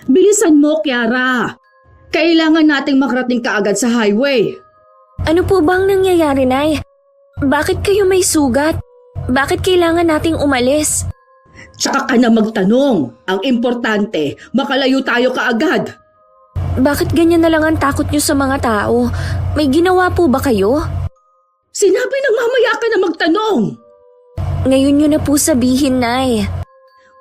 Bilisan mo, Kiara. Kailangan nating makarating kaagad sa highway. Ano po bang nangyayari, Nay? Bakit kayo may sugat? Bakit kailangan nating umalis? Tsaka ka na magtanong. Ang importante, makalayo tayo kaagad. Bakit ganyan na lang ang takot nyo sa mga tao? May ginawa po ba kayo? Sinabi ng mamaya ka na magtanong. Ngayon nyo na po sabihin, Nay.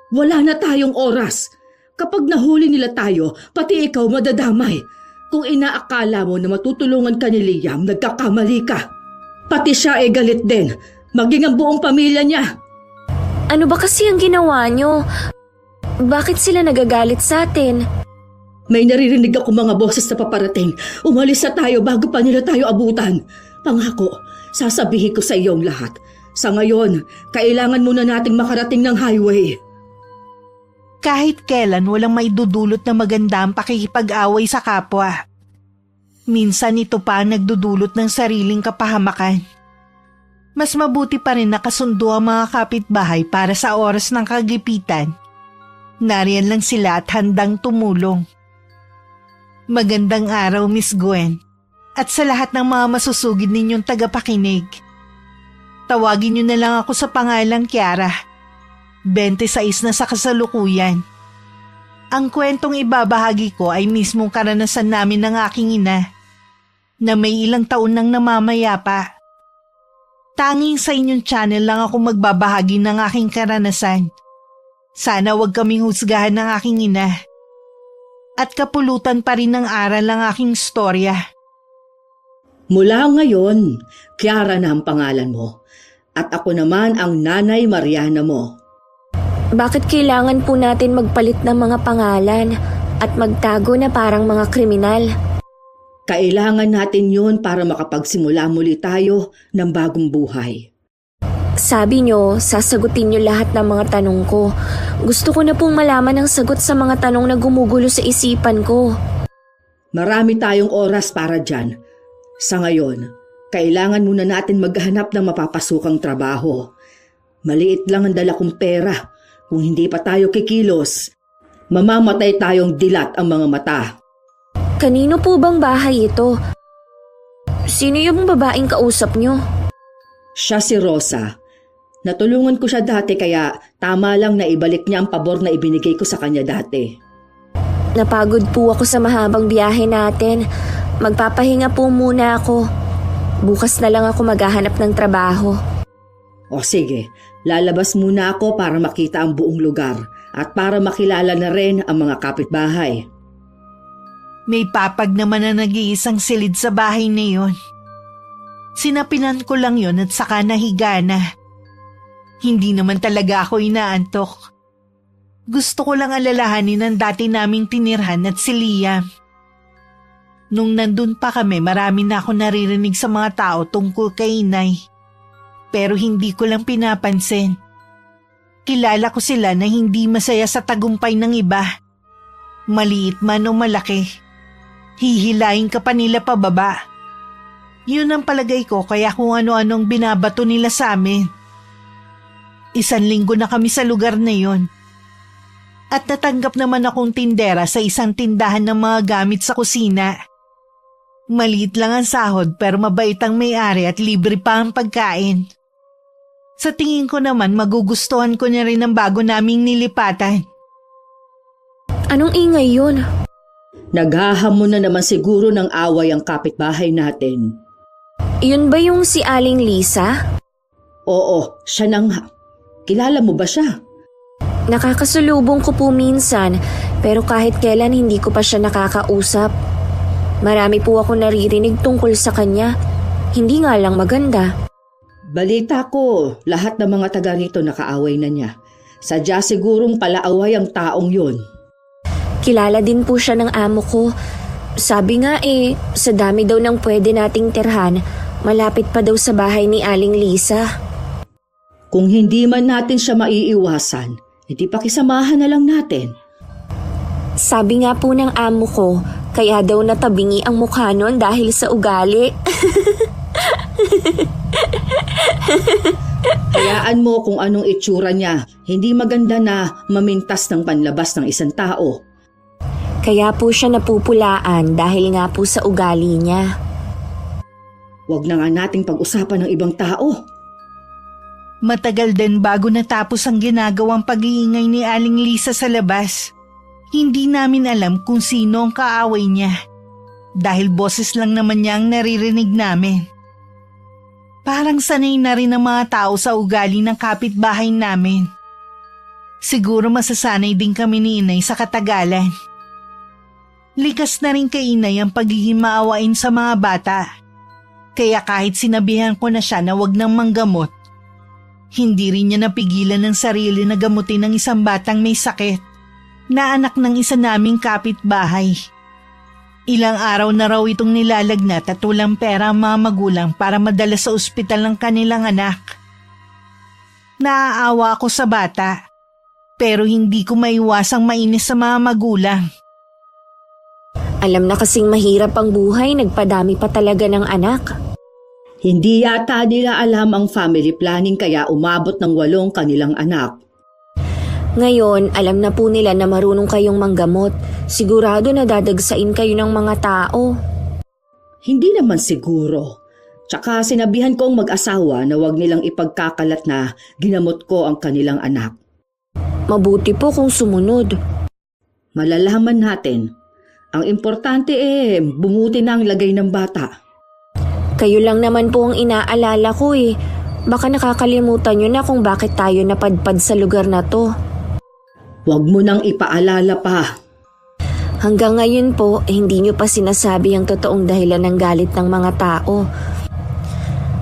Wala na tayong oras. Kapag nahuli nila tayo, pati ikaw madadamay. Kung inaakala mo na matutulungan ka ni Liam, nagkakamali ka. Pati siya ay galit din, maging ang buong pamilya niya. Ano ba kasi ang ginawa nyo? Bakit sila nagagalit sa atin? May naririnig ako mga boses na paparating. Umalis na tayo bago pa nila tayo abutan. Pangako, sasabihin ko sa iyong lahat. Sa ngayon, kailangan muna nating makarating ng highway. Kahit kailan walang maidudulot na maganda ang pakikipag-away sa kapwa. Minsan ito pa ang nagdudulot ng sariling kapahamakan. Mas mabuti pa rin nakasundo ang mga kapitbahay para sa oras ng kagipitan. Nariyan lang sila at handang tumulong. Magandang araw, Miss Gwen. At sa lahat ng mga masusugid ninyong tagapakinig. Tawagin niyo na lang ako sa pangalang Kiara. 26 na sa kasalukuyan. Ang kwentong ibabahagi ko ay mismong karanasan namin ng aking ina, na may ilang taon nang namamayapa. Tanging sa inyong channel lang ako magbabahagi ng aking karanasan. Sana wag kaming husgahan ng aking ina. At kapulutan pa rin ng aral ang aking storya. Mula ngayon, Kiara na ang pangalan mo. At ako naman ang Nanay Mariana mo. Bakit kailangan po natin magpalit ng mga pangalan at magtago na parang mga kriminal? Kailangan natin yun para makapagsimula muli tayo ng bagong buhay. Sabi nyo, sasagutin nyo lahat ng mga tanong ko. Gusto ko na pong malaman ang sagot sa mga tanong na gumugulo sa isipan ko. Marami tayong oras para dyan. Sa ngayon, kailangan muna natin maghanap ng mapapasukang trabaho. Maliit lang ang dala kong pera. Kung hindi pa tayo kikilos, mamamatay tayong dilat ang mga mata. Kanino po bang bahay ito? Sino yung babaeng kausap nyo? Siya si Rosa. Natulungan ko siya dati kaya tama lang na ibalik niya ang pabor na ibinigay ko sa kanya dati. Napagod po ako sa mahabang biyahe natin. Magpapahinga po muna ako. Bukas na lang ako maghahanap ng trabaho. O sige, lalabas muna ako para makita ang buong lugar at para makilala na rin ang mga kapitbahay. May papag naman na nag-iisang silid sa bahay na yun. Sinapinan ko lang yun at saka nahiga na. Hindi naman talaga ako inaantok. Gusto ko lang alalahanin ang dati naming tinirhan at si Liam. Nung nandun pa kami, marami na ako naririnig sa mga tao tungkol kay Inay. Pero hindi ko lang pinapansin. Kilala ko sila na hindi masaya sa tagumpay ng iba. Maliit man o malaki. Hihilahin ka pa nila pababa. Yun ang palagay ko kaya kung ano-anong binabato nila sa amin. 1 linggo na kami sa lugar na yon. At natanggap naman akong tindera sa isang tindahan ng mga gamit sa kusina. Maliit lang ang sahod pero mabait ang may-ari at libre pa ang pagkain. Sa tingin ko naman magugustuhan ko na rin ang bago naming nilipatan. Anong ingay yun? Naghahamon na naman siguro ng away ang kapitbahay natin. Yun ba yung si Aling Lisa? Oo, siya na nga. Kilala mo ba siya? Nakakasulubong ko po minsan pero kahit kailan hindi ko pa siya nakakausap. Marami po ako naririnig tungkol sa kanya. Hindi nga lang maganda. Balita ko, lahat ng mga taga rito nakaaway na niya. Sadya sigurong palaaway ang taong yun. Kilala din po siya ng amo ko. Sabi nga sa dami daw ng pwede nating tirhan, malapit pa daw sa bahay ni Aling Lisa. Kung hindi man natin siya maiiwasan, hindi pakisamahan na lang natin. Sabi nga po ng amo ko, kaya daw natabingi ang mukha nun dahil sa ugali. Hayaan mo kung anong itsura niya. Hindi maganda na mamintas ng panlabas ng isang tao. Kaya po siya napupulaan dahil nga po sa ugali niya. Huwag na nga nating pag-usapan ng ibang tao. Matagal din bago natapos ang ginagawang pag-iingay ni Aling Lisa sa labas. Hindi namin alam kung sino ang kaaway niya. Dahil boses lang naman niya ang naririnig namin. Parang sanay na rin ang mga tao sa ugali ng kapitbahay namin. Siguro masasanay din kami ni Inay sa katagalan. Likas na rin kay Inay ang pagiging maawain sa mga bata. Kaya kahit sinabihan ko na siya na wag nang manggamot, hindi rin niya napigilan ng sarili na gamutin ng isang batang may sakit na anak ng isa naming kapitbahay. Ilang araw na raw itong nilalagnat at walang pera ang mga magulang para madala sa ospital ng kanilang anak. Naaawa ako sa bata, pero hindi ko maiwasang mainis sa mga magulang. Alam na kasing mahirap ang buhay, nagpadami pa talaga ng anak. Hindi yata nila alam ang family planning kaya umabot ng 8 kanilang anak. Ngayon, alam na po nila na marunong kayong manggamot. Sigurado na dadagsain kayo ng mga tao. Hindi naman siguro. Tsaka sinabihan ko ang mag-asawa na huwag nilang ipagkakalat na ginamot ko ang kanilang anak. Mabuti po kung sumunod. Malalaman natin. Ang importante bumuti na ang lagay ng bata. Kayo lang naman po ang inaalala ko eh. Baka nakakalimutan nyo na kung bakit tayo napadpad sa lugar na to. Huwag mo nang ipaalala pa. Hanggang ngayon po, hindi nyo pa sinasabi ang totoong dahilan ng galit ng mga tao.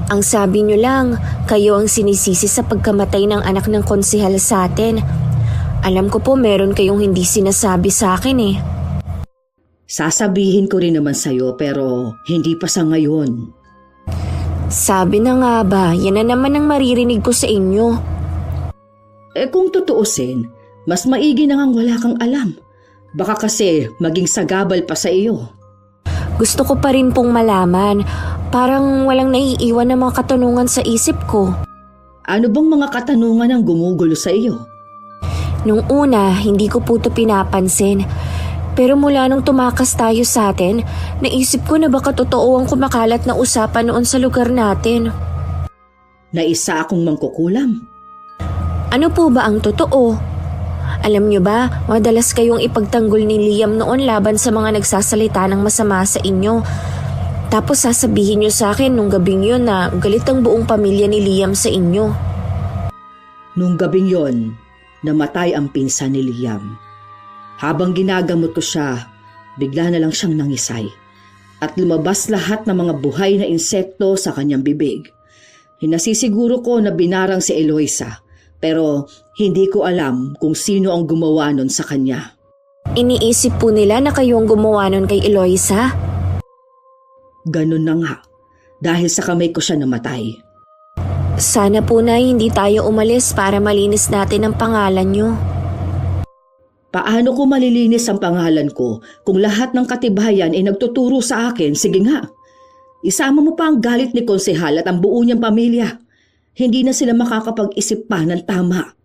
Ang sabi nyo lang, kayo ang sinisisi sa pagkamatay ng anak ng konsehal sa atin. Alam ko po meron kayong hindi sinasabi sa akin eh. Sasabihin ko rin naman sa'yo pero hindi pa sa ngayon. Sabi na nga ba, yan na naman ang maririnig ko sa inyo. Kung tutuusin, mas maigi na ngang wala kang alam. Baka kasi maging sagabal pa sa iyo. Gusto ko pa rin pong malaman. Parang walang naiiwan na mga katanungan sa isip ko. Ano bang mga katanungan ang gumugulo sa iyo? Nung una, hindi ko po ito pinapansin. Pero mula nung tumakas tayo sa atin, naisip ko na baka totoo ang kumakalat na usapan noon sa lugar natin. Na isa akong mangkukulam. Ano po ba ang totoo? Alam nyo ba, madalas kayong ipagtanggol ni Liam noon laban sa mga nagsasalita ng masama sa inyo. Tapos sasabihin nyo sa akin nung gabing yun na galit ang buong pamilya ni Liam sa inyo. Nung gabing yon, namatay ang pinsan ni Liam. Habang ginagamot ko siya, bigla na lang siyang nangisay at lumabas lahat ng mga buhay na insekto sa kanyang bibig. Hinasisiguro ko na binarang si Eloisa pero hindi ko alam kung sino ang gumawa nun sa kanya. Iniisip po nila na kayo ang gumawa nun kay Eloisa? Ganun na nga, dahil sa kamay ko siya namatay. Sana po na hindi tayo umalis para malinis natin ang pangalan nyo. Paano ko malilinis ang pangalan ko kung lahat ng katibayan ay nagtuturo sa akin? Sige nga, isama mo pa ang galit ni konsehal at ang buo niyang pamilya. Hindi na sila makakapag-isip pa ng tama.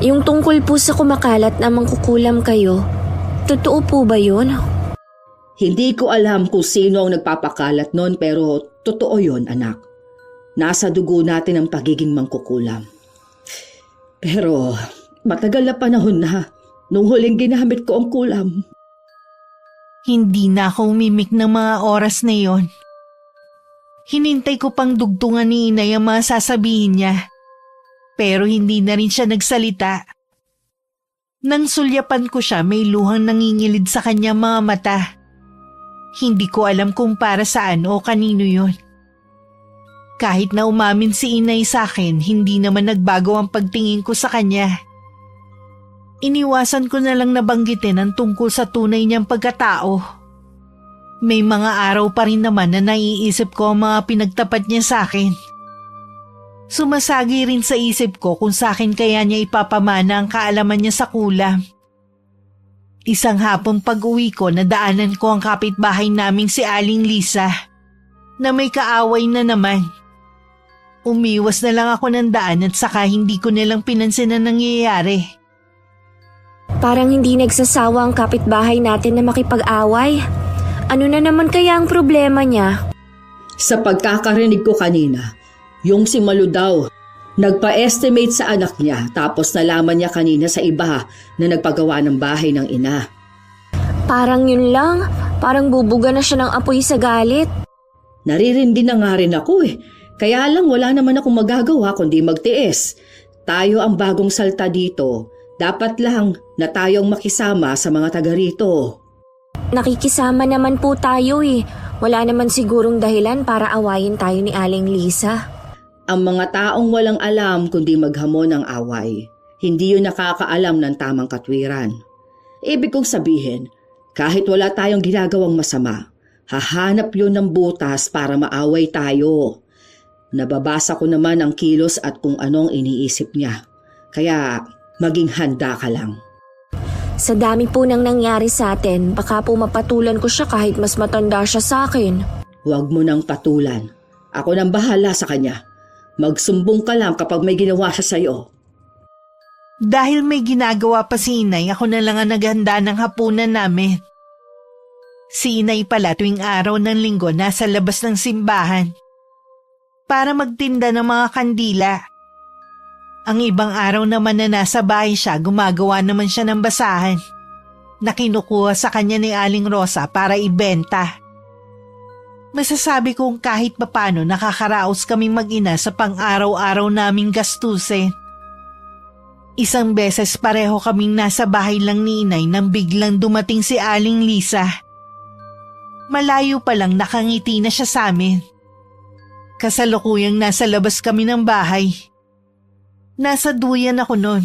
Yung tungkol po sa kumakalat na mangkukulam kayo, totoo po ba yun? Hindi ko alam kung sino ang nagpapakalat nun pero totoo yon, anak. Nasa dugo natin ang pagiging mangkukulam. Pero matagal na panahon na nung huling ginamit ko ang kulam. Hindi na ako umimik ng mga oras na yon. Hinintay ko pang dugtungan ni Inay ang mga sasabihin niya. Pero hindi na rin siya nagsalita. Nang sulyapan ko siya, may luhang nangingilid sa kanya mga mata. Hindi ko alam kung para saan o kanino yon. Kahit na umamin si Inay sa akin, hindi naman nagbago ang pagtingin ko sa kanya. Iniwasan ko na lang nabanggitin ang tungkol sa tunay niyang pagkatao. May mga araw pa rin naman na naiisip ko ang mga pinagtapat niya sa akin. Sumasagi rin sa isip ko kung sa akin kaya niya ipapamana ang kaalaman niya sa kulam. Isang hapon pag-uwi ko, nadaanan ko ang kapitbahay naming si Aling Lisa na may kaaway na naman. Umiwas na lang ako ng daan at saka hindi ko nilang pinansin na nangyayari. Parang hindi nagsasawa ang kapitbahay natin na makipag-away. Ano na naman kaya ang problema niya? Sa pagkakarinig ko kanina, yung si Malu daw, nagpa-estimate sa anak niya tapos nalaman niya kanina sa iba na nagpagawa ng bahay ng ina. Parang yun lang. Parang bubuga na siya ng apoy sa galit. Naririndi na nga rin ako eh. Kaya lang wala naman akong magagawa kundi magtiis. Tayo ang bagong salta dito. Dapat lang na tayong makisama sa mga taga rito. Nakikisama naman po tayo eh. Wala naman sigurong dahilan para awayin tayo ni Aling Lisa. Ang mga taong walang alam kundi maghamon ng away, hindi yun nakakaalam ng tamang katwiran. Ibig kong sabihin, kahit wala tayong ginagawang masama, hahanap yun ng butas para maaway tayo. Nababasa ko naman ang kilos at kung anong iniisip niya. Kaya maging handa ka lang. Sa dami po nang nangyari sa atin, baka po mapatulan ko siya kahit mas matanda siya sa akin. Huwag mo nang patulan. Ako nang bahala sa kanya. Magsumbong ka lang kapag may ginawa siya sa'yo. Dahil may ginagawa pa si Inay, ako na lang ang naghanda ng hapunan namin. Si Inay pala tuwing araw ng linggo nasa labas ng simbahan para magtinda ng mga kandila. Ang ibang araw naman na nasa bahay siya, gumagawa naman siya ng basahan na kinukuha sa kanya ni Aling Rosa para ibenta. Masasabi kong kahit papano nakakaraos kaming mag-ina sa pang-araw-araw naming gastusin. Isang beses pareho kaming nasa bahay lang ni Inay nang biglang dumating si Aling Lisa. Malayo pa lang nakangiti na siya sa amin. Kasalukuyang nasa labas kami ng bahay. Nasa duyan ako noon,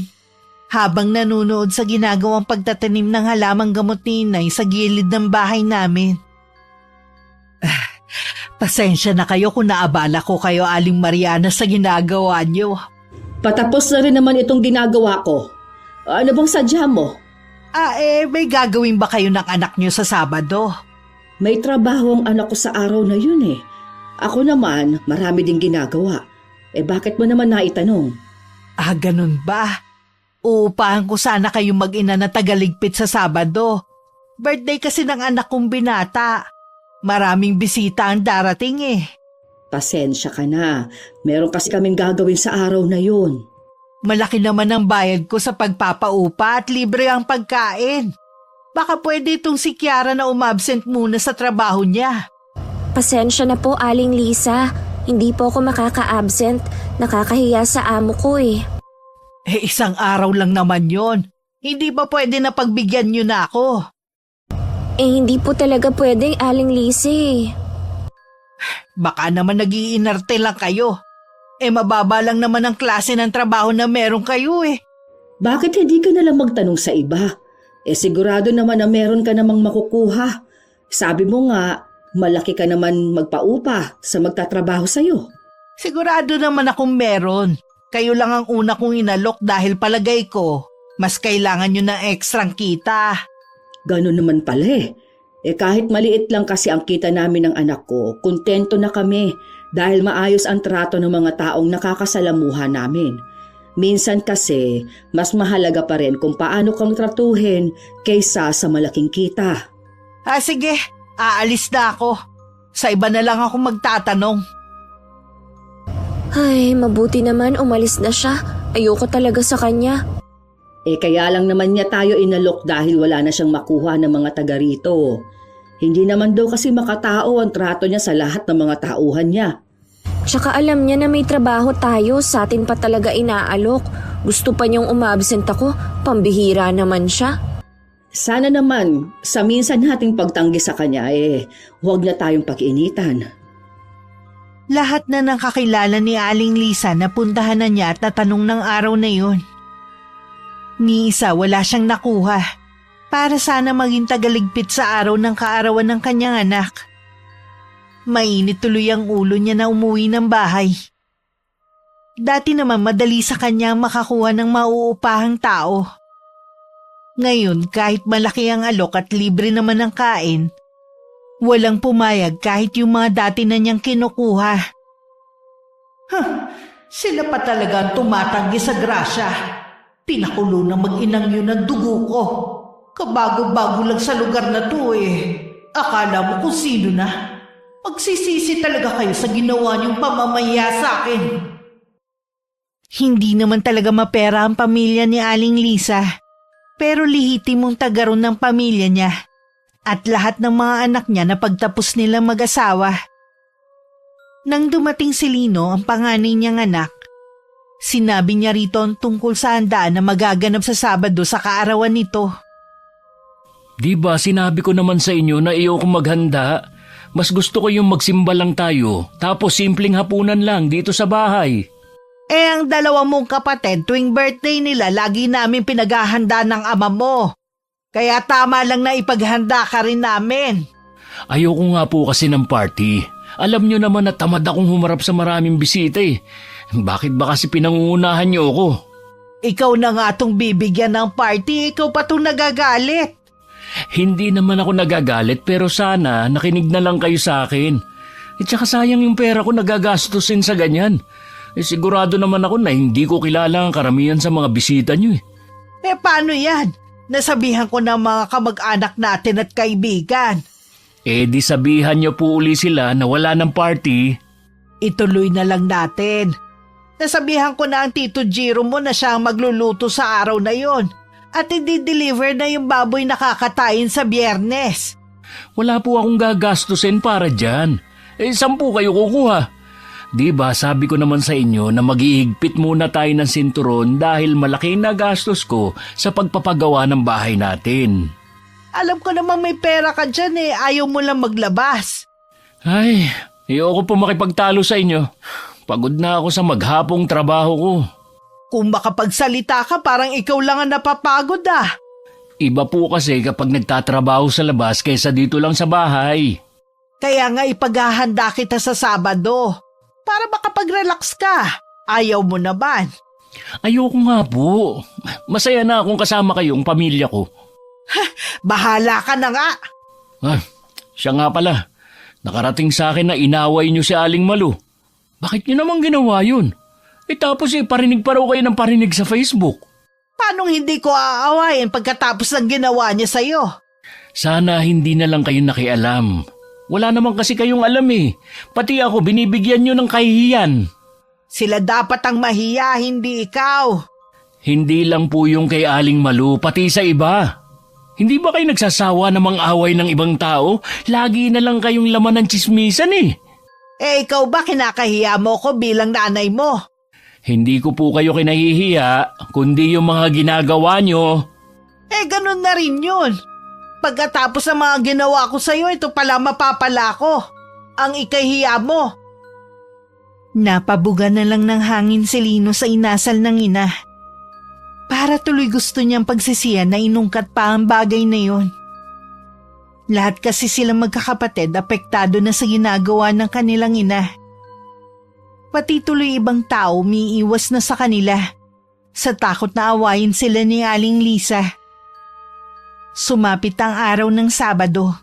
habang nanunood sa ginagawang pagtatanim ng halamang gamot ni Inay sa gilid ng bahay namin. Pasensya na kayo kung naabala ko kayo, Aling Mariana, sa ginagawa niyo. Patapos na rin naman itong ginagawa ko. Ano bang sadya mo? May gagawin ba kayo ng anak niyo sa Sabado? May trabaho ang anak ko sa araw na yun eh. Ako naman, marami ding ginagawa. Bakit mo naman naitanong? Ganun ba? Uupahan ko sana kayo mag-ina na tagaligpit sa Sabado. Birthday kasi ng anak kong binata. Maraming bisita ang darating eh. Pasensya ka na. Meron kasi kaming gagawin sa araw na yun. Malaki naman ang bayad ko sa pagpapaupa at libre ang pagkain. Baka pwede itong si Kiara na umabsent muna sa trabaho niya. Pasensya na po, Aling Lisa. Hindi po ako makaka-absent. Nakakahiya sa amo ko eh. Isang araw lang naman yon. Hindi ba pwede na pagbigyan niyo na ako? Hindi po talaga pwedeng, Aling Lisa eh. Baka naman nag-iinarte lang kayo. Mababa lang naman ang klase ng trabaho na meron kayo eh. Bakit hindi ka nalang magtanong sa iba? Sigurado naman na meron ka namang makukuha. Sabi mo nga, malaki ka naman magpaupa sa magtatrabaho sa'yo. Sigurado naman akong meron. Kayo lang ang una kong inalok dahil palagay ko, mas kailangan nyo ng ekstrang kita. Ganun naman pala eh. Kahit maliit lang kasi ang kita namin ng anak ko, kontento na kami dahil maayos ang trato ng mga taong nakakasalamuha namin. Minsan kasi, mas mahalaga pa rin kung paano kang tratuhin kaysa sa malaking kita. Sige, aalis na ako. Sa iba na lang ako magtatanong. Ay, mabuti naman umalis na siya. Ayoko talaga sa kanya. Kaya lang naman niya tayo inalok dahil wala na siyang makuha ng mga taga rito. Hindi naman daw kasi makatao ang trato niya sa lahat ng mga tauhan niya. Tsaka alam niya na may trabaho tayo, sa atin pa talaga inaalok. Gusto pa niyang umabsent ako, pambihira naman siya. Sana naman, sa minsan nating pagtanggi sa kanya huwag na tayong pag-initan. Lahat na ng kakilala ni Aling Lisa na puntahan na niya at natanong ng araw na yun. Ni isa wala siyang nakuha para sana maging tagaligpit sa araw ng kaarawan ng kanyang anak. Mainit tuloy ang ulo niya na umuwi ng bahay. Dati naman madali sa kanya makakuha ng mauupahang tao. Ngayon kahit malaki ang alok at libre naman ang kain, walang pumayag kahit yung mga dati na niyang kinukuha. Sila pa talaga ang tumatanggi sa grasya. Pinakulo ng mag-inang yun ang dugo ko. Kabago-bago lang sa lugar na to eh. Akala mo kung sino na. Magsisisi talaga kayo sa ginawa niyong pamamaya sa akin. Hindi naman talaga mapera ang pamilya ni Aling Lisa. Pero lihitimong tagaron ng pamilya niya. At lahat ng mga anak niya na pagtapos nilang mag-asawa. Nang dumating si Lino, ang panganay niyang anak, sinabi niya rito ang tungkol sa handaan na magaganap sa Sabado sa kaarawan nito. Di ba sinabi ko naman sa inyo na ayoko maghanda? Mas gusto ko yung magsimba lang tayo, tapos simpleng hapunan lang dito sa bahay. Eh ang dalawa mong kapatid tuwing birthday nila lagi namin pinaghahanda ng ama mo. Kaya tama lang na ipaghanda ka rin namin. Ayoko nga po kasi ng party. Alam nyo naman na tamad akong humarap sa maraming bisita eh. Bakit ba kasi pinangungunahan nyo ako? Ikaw na nga tong bibigyan ng party, ikaw pa tong nagagalit. Hindi naman ako nagagalit pero sana nakinig na lang kayo sa akin. At saka sayang yung pera ko nagagastusin sa ganyan. Sigurado naman ako na hindi ko kilala ang karamihan sa mga bisita nyo eh. Eh paano yan? Nasabihan ko ng mga kamag-anak natin at kaibigan. Di sabihan nyo po uli sila na wala ng party. Ituloy na lang natin. Nasabihan ko na ang Tito Jiro mo na siya ang magluluto sa araw na yon. At i-deliver na yung baboy na kakatayin sa Biyernes. Wala po akong gagastusin para dyan. 10 kayo kukuha. Di ba sabi ko naman sa inyo na mag-iigpit muna tayo ng sinturon dahil malaki na gastos ko sa pagpapagawa ng bahay natin. Alam ko naman may pera ka dyan eh, ayaw mo lang maglabas. Ay, ayoko po makipagtalo sa inyo. Pagod na ako sa maghapong trabaho ko. Kung makapagsalita ka, parang ikaw lang ang napapagod ah. Iba po kasi kapag nagtatrabaho sa labas kaysa dito lang sa bahay. Kaya nga ipaghahanda kita sa Sabado. Para makapag-relax ka. Ayaw mo naman. Ayoko nga po. Masaya na akong kasama kayong pamilya ko. Bahala ka na nga. Siya nga pala. Nakarating sa akin na inaway niyo si Aling Malu. Bakit niyo naman ginawa yun? Tapos parinig pa raw kayo ng parinig sa Facebook. Paano hindi ko aawayin pagkatapos ng ginawa niya sa'yo? Sana hindi na lang kayo nakialam. Wala naman kasi kayong alam eh. Pati ako binibigyan niyo ng kahihiyan. Sila dapat ang mahiya, hindi ikaw. Hindi lang po yung kay Aling Malu, pati sa iba. Hindi ba kayo nagsasawa na mang-away ng ibang tao? Lagi na lang kayong laman ng tsismisan eh. Ikaw ba kinakahiya mo ko bilang nanay mo? Hindi ko po kayo kinahihiya, kundi yung mga ginagawa nyo. Ganun na rin yun. Pagkatapos ng mga ginawa ko sa'yo, ito pala mapapala ko. Ang ikahiya mo. Napabuga na lang ng hangin si Lino sa inasal ng ina. Para tuloy gusto niyang pagsisiyan na inungkat pa ang bagay na yun. Lahat kasi silang magkakapatid apektado na sa ginagawa ng kanilang ina. Pati tuloy ibang tao umiiwas na sa kanila sa takot na awayin sila ni Aling Lisa. Sumapit ang araw ng Sabado.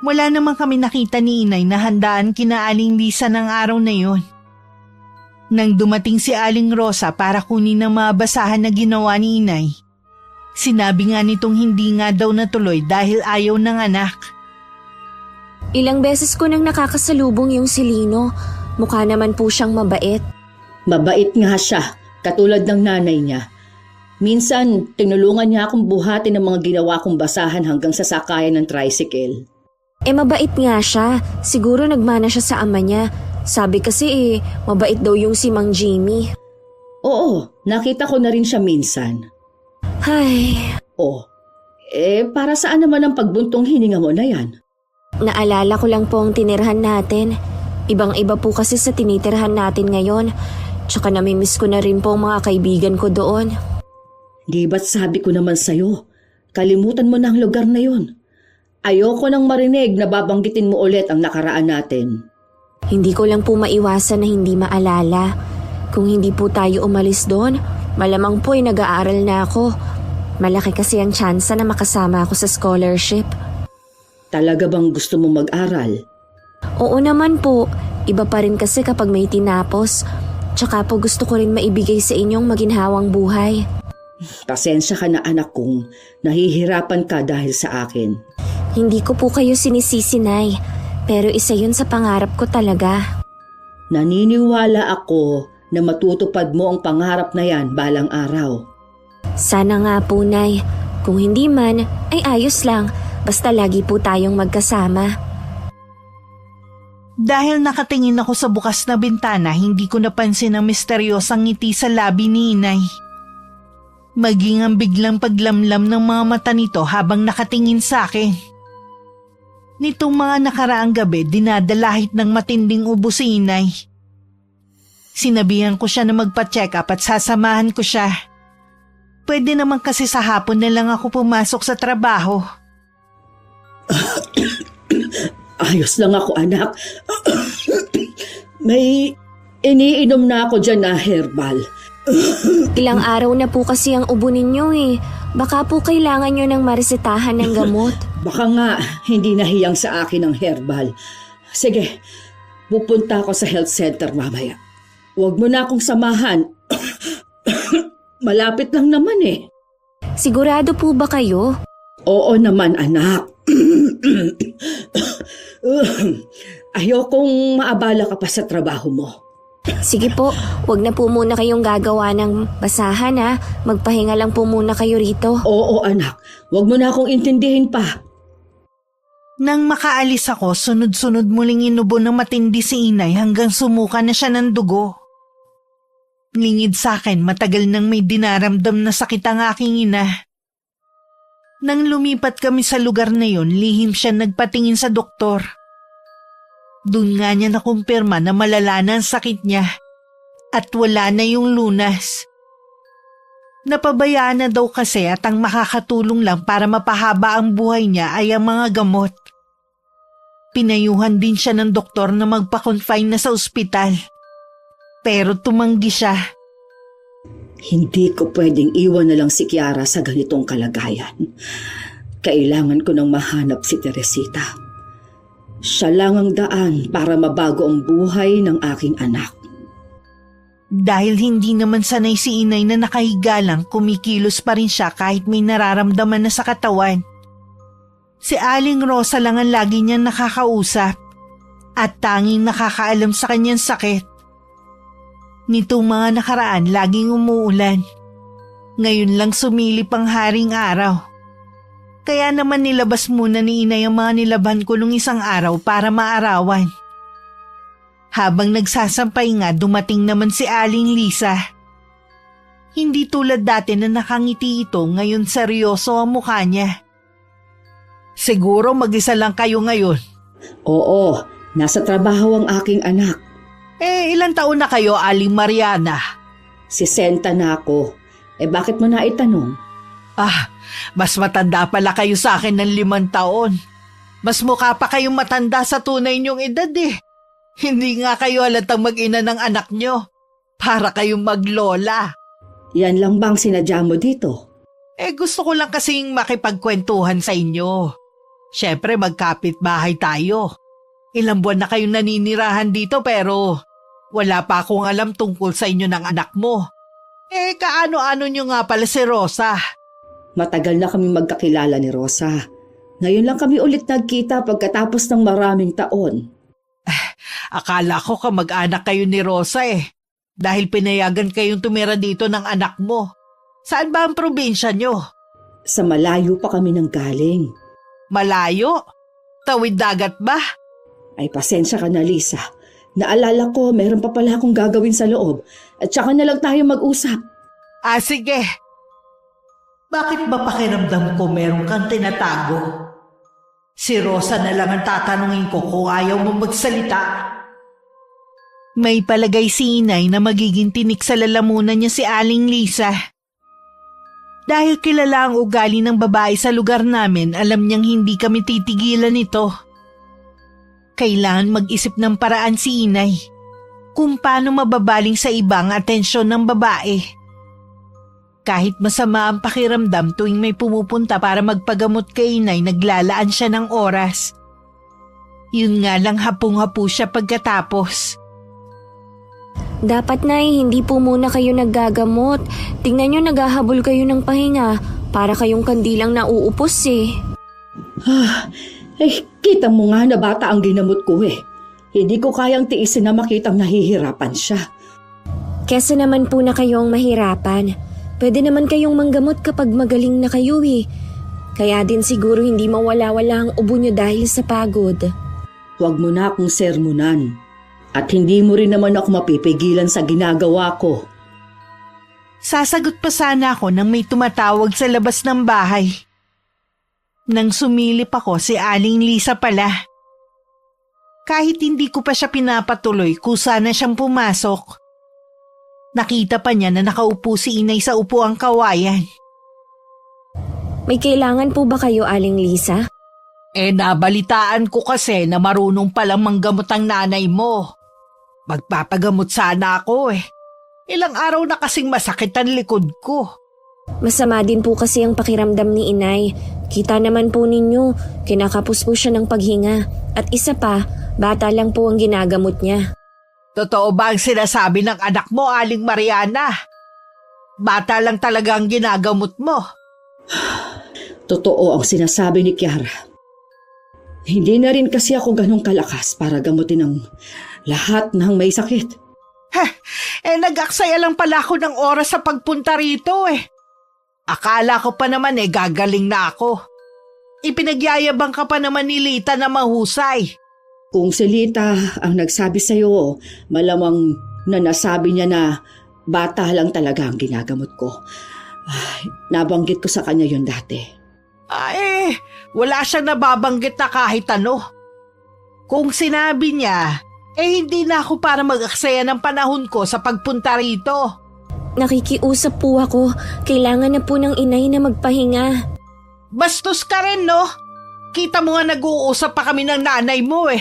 Wala naman kami nakita ni Inay na handaan kina Aling Lisa ng araw na yon. Nang dumating si Aling Rosa para kunin ang mga basahan na ginawa ni Inay, sinabi nga nitong hindi nga daw natuloy dahil ayaw ng anak. Ilang beses ko nang nakakasalubong yung si Lino. Mukha naman po siyang mabait. Mabait nga siya, katulad ng nanay niya. Minsan, tinulungan niya akong buhatin ang mga ginawa kong basahan hanggang sa sakayan ng tricycle. Mabait nga siya. Siguro nagmana siya sa ama niya. Sabi kasi mabait daw yung si Mang Jimmy. Oo, nakita ko na rin siya minsan. Hay, Para saan naman ang pagbuntong hininga mo na yan? naalala ko lang po ang tinirhan natin. Ibang-iba po kasi sa tinitirhan natin ngayon. Tsaka namimiss ko na rin po ang mga kaibigan ko doon. Di ba't sabi ko naman sa'yo, kalimutan mo na ang lugar na yon. Ayoko nang marinig na babanggitin mo ulit ang nakaraan natin. Hindi ko lang po maiwasan na hindi maalala. Kung hindi po tayo umalis doon, malamang po nag-aaral na ako. Malaki kasi ang tsansa na makasama ako sa scholarship. Talaga bang gusto mo mag-aral? Oo naman po. Iba pa rin kasi kapag may tinapos. Tsaka po gusto ko rin maibigay sa inyong maginhawang buhay. Pasensya ka na anak kong nahihirapan ka dahil sa akin. Hindi ko po kayo sinisisi, Nay. Pero isa yun sa pangarap ko talaga. Naniniwala ako na matutupad mo ang pangarap na yan balang araw. Sana nga po, Nay. Kung hindi man, ay ayos lang. Basta lagi po tayong magkasama. Dahil nakatingin ako sa bukas na bintana, hindi ko napansin ang misteryosang ngiti sa labi ni Inay. Maging ang biglang paglamlam ng mga mata nito habang nakatingin sa akin. Nitong mga nakaraang gabi, dinadalahit ng matinding ubo si Inay. Sinabihan ko siya na magpa-check up at sasamahan ko siya. Pwede naman kasi sa hapon na lang ako pumasok sa trabaho. Ayos lang ako, anak. May iniinom na ako dyan na herbal. Ilang araw na po kasi ang ubo ninyo eh. Baka po kailangan nyo ng maresetahan ng gamot. Baka nga hindi nahiyang sa akin ang herbal. Sige, pupunta ako sa health center mamaya. Huwag mo na akong samahan. Malapit lang naman eh. Sigurado po ba kayo? Oo naman, anak. Ayokong maabala ka pa sa trabaho mo. Sige po, wag na po muna kayong gagawa ng basahan ha. Magpahinga lang po muna kayo rito. Oo, anak. Huwag mo na akong intindihin pa. Nang makaalis ako, sunod-sunod muling inubo ng matindi si Inay hanggang sumuka na siya ng dugo. Lingid sa akin, matagal nang may dinaramdam na sakit ang aking ina. Nang lumipat kami sa lugar na yon, lihim siya nagpatingin sa doktor. Doon nga niya nakumpirma na malala na ang sakit niya at wala na yung lunas. Napabayaan na daw kasi at ang makakatulong lang para mapahaba ang buhay niya ay ang mga gamot. Pinayuhan din siya ng doktor na magpa-confine na sa ospital. Pero tumanggi siya. Hindi ko pwedeng iwan na lang si Kiara sa ganitong kalagayan. Kailangan ko nang mahanap si Teresita. Siya lang ang daan para mabago ang buhay ng aking anak. Dahil hindi naman sanay si Inay na nakahiga lang, kumikilos pa rin siya kahit may nararamdaman na sa katawan. Si Aling Rosa lang ang lagi niyang nakakausap at tanging nakakaalam sa kanyang sakit. Nitong mga nakaraan, laging umuulan. Ngayon lang sumilip ang haring araw. Kaya naman nilabas muna ni Inay ang mga nilaban ko nung isang araw para maarawan. Habang nagsasampay nga, dumating naman si Aling Lisa. Hindi tulad dati na nakangiti ito, ngayon seryoso ang mukha niya. Siguro mag-isa lang kayo ngayon. Oo, nasa trabaho ang aking anak. Ilang taon na kayo, Aling Mariana? 60 na ako. Bakit mo na itanong? Mas matanda pala kayo sa akin ng 5 taon. Mas mukha pa kayong matanda sa tunay niyong edad eh. Hindi nga kayo halatang mag-ina ng anak niyo. Para kayong maglola. Yan lang bang sinadya mo dito? Gusto ko lang kasing makipagkwentuhan sa inyo. Siyempre magkapit-bahay tayo. Ilang buwan na kayong naninirahan dito pero wala pa akong alam tungkol sa inyo ng anak mo. Kaano-ano niyo nga pala si Rosa? Matagal na kami magkakilala ni Rosa. Ngayon lang kami ulit nagkita pagkatapos ng maraming taon. Akala ko kamag-anak kayo ni Rosa dahil pinayagan kayong tumira dito ng anak mo. Saan ba ang probinsya nyo? Sa malayo pa kami nang galing. Malayo? Tawid dagat ba? Ay pasensya ka na, Lisa. Naalala ko meron pa pala akong gagawin sa loob at saka na lang tayo mag-usap. Sige. Bakit ba pakiramdam ko meron kang tinatago? Si Rosa na lang ang tatanungin ko kung ayaw mo magsalita. May palagay si Inay na magiging tinik sa lalamunan niya si Aling Lisa. Dahil kilala ang ugali ng babae sa lugar namin, alam niyang hindi kami titigilan nito. Kailangan mag-isip ng paraan si Inay kung paano mababaling sa ibang atensyon ng babae. Kahit masama ang pakiramdam tuwing may pumupunta para magpagamot kay Inay, naglalaan siya ng oras. Yun nga lang hapong-hapo siya pagkatapos. Dapat, Nay, hindi po muna kayo naggagamot. Tingnan nyo, naghahabol kayo ng pahinga. Para kayong kandilang nauupos eh. Kita mo nga na bata ang ginamot ko eh. Hindi ko kayang tiisin na makitang nahihirapan siya. Kesa naman po na kayong mahirapan. Pwede naman kayong manggamot kapag magaling na kayo eh. Kaya din siguro hindi mawala-wala ang ubo nyo dahil sa pagod. Huwag mo na akong sermonan. At hindi mo rin naman ako mapipigilan sa ginagawa ko. Sasagot pa sana ako nang may tumatawag sa labas ng bahay. Nang sumilip ako, si Aling Lisa pala. Kahit hindi ko pa siya pinapatuloy, kusa na siyang pumasok. Nakita pa niya na nakaupo si Inay sa upuang kawayan. May kailangan po ba kayo, Aling Lisa? Nabalitaan ko kasi na marunong palang manggamot ang nanay mo. Magpapagamot sana ako eh. Ilang araw na kasing masakit ang likod ko. Masama din po kasi ang pakiramdam ni Inay. Kita naman po ninyo, kinakapos po siya ng paghinga. At isa pa, bata lang po ang ginagamot niya. Totoo ba ang sinasabi ng anak mo, Aling Mariana? Bata lang talaga ang ginagamot mo. Totoo ang sinasabi ni Kiara. Hindi na rin kasi ako ganong kalakas para gamutin ang lahat ng may sakit. Nag-aksaya lang pala ako ng oras sa pagpunta rito eh. Akala ko pa naman gagaling na ako. Ipinagyayabang ka pa naman ni Lita na mahusay. Kung si Lita ang nagsabi sa'yo, malamang na nasabi niya na bata lang talaga ang ginagamot ko. Nabanggit ko sa kanya yun dati. Wala siyang nababanggit na kahit ano. Kung sinabi niya, hindi na ako para mag-aksaya ng panahon ko sa pagpunta rito. Nakikiusap po ako. Kailangan na po ng Inay na magpahinga. Bastos ka rin, no? Kita mo nga nag-uusap pa kami ng nanay mo eh.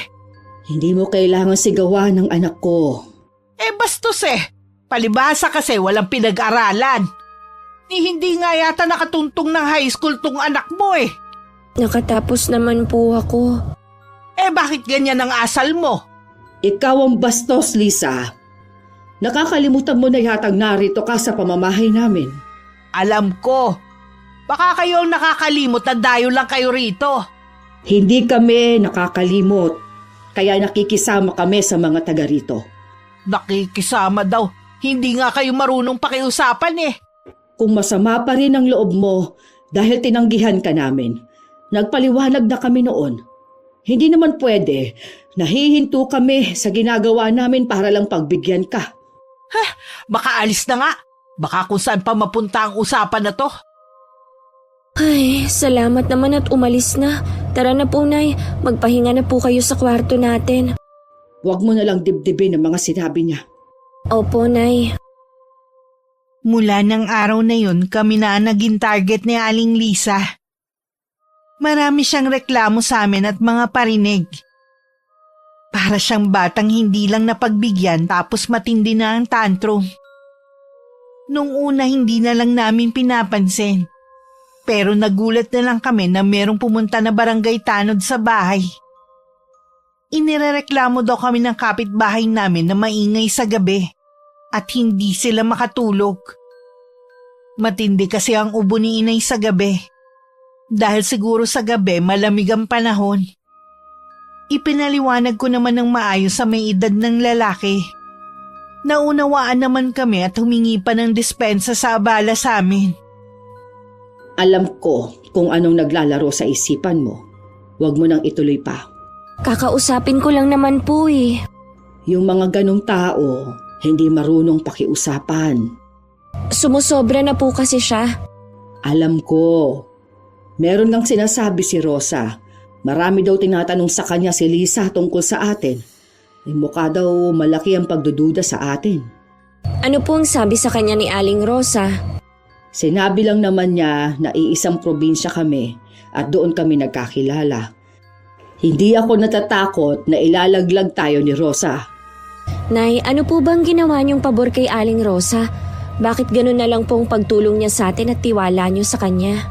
Hindi mo kailangan sigawan ng anak ko. Bastos eh. Palibhasa kasi walang pinag-aralan. Hindi nga yata nakatuntong ng high school tong anak mo eh. Nakatapos naman po ako. Bakit ganyan ang asal mo? Ikaw ang bastos, Lisa. Nakakalimutan mo na yatang narito ka sa pamamahay namin. Alam ko. Baka kayo ang nakakalimot na dayo lang kayo rito. Hindi kami nakakalimot. Kaya nakikisama kami sa mga taga rito. Nakikisama daw. Hindi nga kayo marunong pakiusapan eh. Kung masama pa rin ang loob mo dahil tinanggihan ka namin, nagpaliwanag na kami noon. Hindi naman pwede. Nahihinto kami sa ginagawa namin para lang pagbigyan ka. Baka alis na nga. Baka kung saan pa mapunta ang usapan na to. Ay, salamat naman at umalis na. Tara na po, Nay. Magpahinga na po kayo sa kwarto natin. Huwag mo na lang dibdibin ang mga sinabi niya. Opo, Nay. Mula ng araw na yun, kami na naging target ni Aling Lisa. Marami siyang reklamo sa amin at mga parinig. Para siyang batang hindi lang napagbigyan tapos matindi na ang tantrum. Nung una hindi na lang namin pinapansin. Pero nagulat na lang kami na merong pumunta na barangay tanod sa bahay. Inirereklamo daw kami ng kapitbahay namin na maingay sa gabi at hindi sila makatulog. Matindi kasi ang ubo ni Inay sa gabi. Dahil siguro sa gabi malamig ang panahon. Ipinaliwanag ko naman ng maayos sa may edad ng lalaki. Naunawaan naman kami at humingi pa ng dispensa sa abala sa amin. Alam ko kung anong naglalaro sa isipan mo. Huwag mo nang ituloy pa. Kakausapin ko lang naman po eh. Yung mga ganong tao, hindi marunong pakiusapan. Sumusobra na po kasi siya. Alam ko. Meron ngang sinasabi si Rosa. Marami daw tinatanong sa kanya si Lisa tungkol sa atin. Mukha daw malaki ang pagdududa sa atin. Ano po ang sabi sa kanya ni Aling Rosa? Sinabi lang naman niya na iisang probinsya kami at doon kami nagkakilala. Hindi ako natatakot na ilalaglag tayo ni Rosa. Nay, ano po bang ginawa niyong pabor kay Aling Rosa? Bakit ganun na lang pong pagtulong niya sa atin at tiwala niyo sa kanya?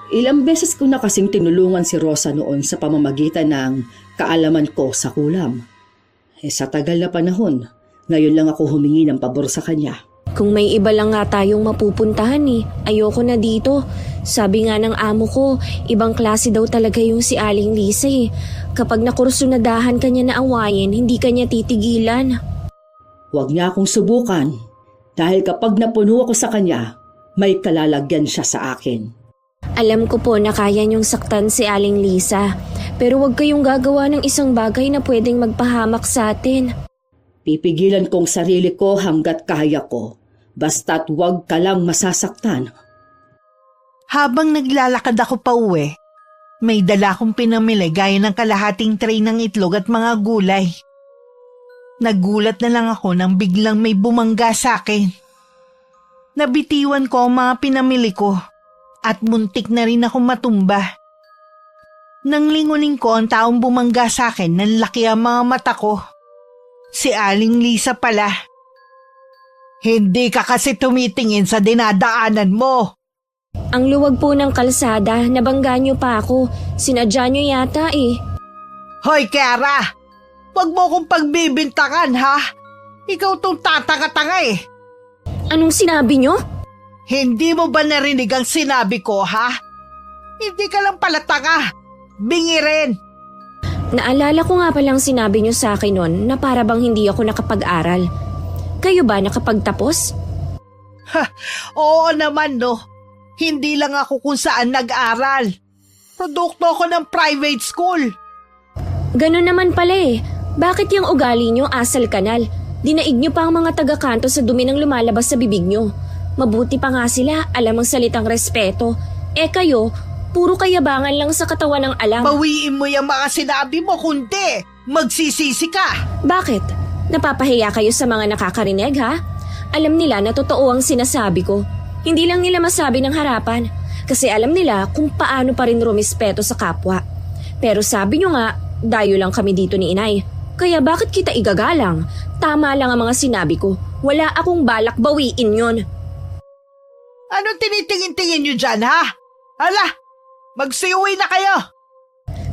Ilang beses ko na kasing tinulungan si Rosa noon sa pamamagitan ng kaalaman ko sa kulam. Sa tagal na panahon, Ngayon lang ako humingi ng pabor sa kanya. Kung may iba lang nga tayong mapupuntahan ayoko na dito. Sabi nga ng amo ko, ibang klase daw talaga yung si Aling Lisa Kapag nakursunadahan kanya na awayin, hindi kanya titigilan. Huwag niya akong subukan dahil kapag napuno ako sa kanya, may kalalagyan siya sa akin. Alam ko po na kaya niyong saktan si Aling Lisa, pero huwag kayong gagawa ng isang bagay na pwedeng magpahamak sa atin. Pipigilan kong sarili ko hanggat kaya ko. Basta't huwag ka lang masasaktan. Habang naglalakad ako pa uwi, may dala akong pinamili gaya ng kalahating tray ng itlog at mga gulay. Nagulat na lang ako nang biglang may bumangga sa akin. Nabitiwan ko ang mga pinamili ko at muntik na rin ako matumba. Nang lingunin ko ang taong bumangga sa akin, nanlaki ang mga mata ko. Si Aling Lisa pala. Hindi ka kasi tumitingin sa dinadaanan mo. Ang luwag po ng kalsada, nabangga niyo pa ako. Sinadya niyo yata Hoy, Kiara! Huwag mo kong pagbibintangan, ha? Ikaw tong tatanga-tanga Anong sinabi niyo? Hindi mo ba narinig ang sinabi ko, ha? Hindi ka lang pala tanga. Bingi rin. Naalala ko nga palang sinabi niyo sa akin noon na para bang hindi ako nakapag-aral. Kayo ba nakapagtapos? Oo naman, no. Hindi lang ako kung saan nag-aral. Produkto ko ng private school. Ganun naman pala Bakit yung ugali niyo asal kanal? Dinaig niyo pa ang mga taga-kanto sa dumi ng lumalabas sa bibig niyo. Mabuti pa nga sila, alam ang salitang respeto. Kayo, puro kayabangan lang sa katawan ng alam. Bawiin mo yung mga sinabi mo, kundi magsisisi ka. Bakit? Napapahiya kayo sa mga nakakarinig, ha? Alam nila na totoo ang sinasabi ko. Hindi lang nila masabi ng harapan. Kasi alam nila kung paano pa rin rumispeto sa kapwa. Pero sabi nyo nga, dayo lang kami dito ni Inay. Kaya bakit kita igagalang? Tama lang ang mga sinabi ko. Wala akong balak bawiin yon. Anong tinitingin-tingin nyo dyan, ha? Hala, magsiuwi na kayo.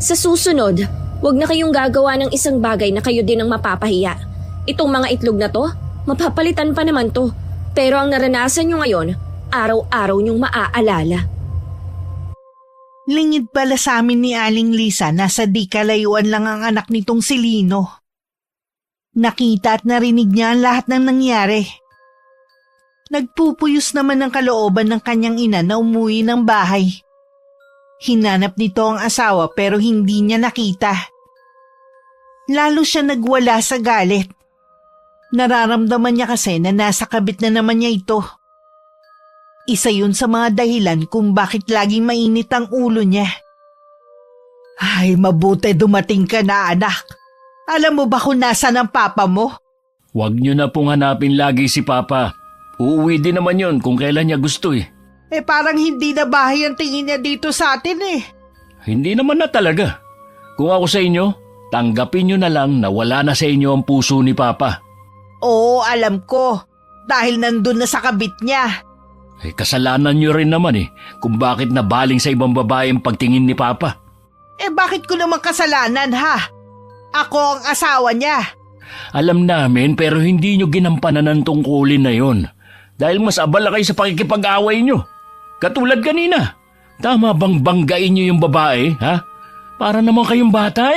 Sa susunod, wag na kayong gagawa ng isang bagay na kayo din ang mapapahiya. Itong mga itlog na to, mapapalitan pa naman to. Pero ang naranasan nyo ngayon, araw-araw nyong maaalala. Lingid pala sa amin ni Aling Lisa na sa di kalayuan lang ang anak nitong si Lino. Nakita at narinig niya ang lahat ng nangyari. Nagpupuyos naman ang kalooban ng kanyang ina na umuwi ng bahay. Hinanap nito ang asawa pero hindi niya nakita. Lalo siya nagwala sa galit. Nararamdaman niya kasi na nasa kabit na naman niya ito. Isa yun sa mga dahilan kung bakit laging mainit ang ulo niya. Ay, mabuti dumating ka na, anak. Alam mo ba kung nasaan ang papa mo? Huwag niyo na pong hanapin lagi si Papa. Uuwi din naman yon kung kailan niya gusto Parang hindi na bahay ang tingin niya dito sa atin Hindi naman na talaga. Kung ako sa inyo, tanggapin niyo na lang na wala na sa inyo ang puso ni Papa. Oo, alam ko. Dahil nandun na sa kabit niya. Kasalanan niyo rin naman kung bakit nabaling sa ibang babae ang pagtingin ni Papa. Bakit ko naman kasalanan, ha? Ako ang asawa niya. Alam namin pero hindi niyo ginampanan ang tungkulin na yon. Dahil mas abala kayo sa pakikipag-away niyo. Katulad kanina. Tama bang banggain niyo yung babae, ha? Para naman kayong bata